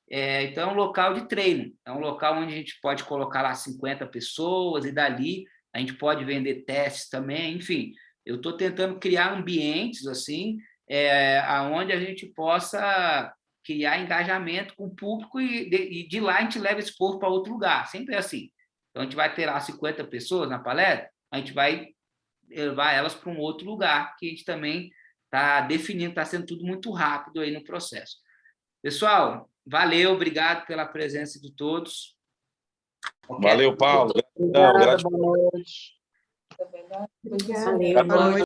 Então, é um local de treino, é um local onde a gente pode colocar lá 50 pessoas e dali a gente pode vender testes também, enfim. Eu estou tentando criar ambientes assim, onde a gente possa criar engajamento com o público e de lá a gente leva esse povo para outro lugar, sempre é assim. Então, a gente vai ter lá 50 pessoas na palestra, a gente vai levar elas para um outro lugar, que a gente também está definindo, está sendo tudo muito rápido aí no processo. Pessoal, valeu, obrigado pela presença de todos. Valeu, Paulo. Obrigado, boa noite. Valeu, boa noite.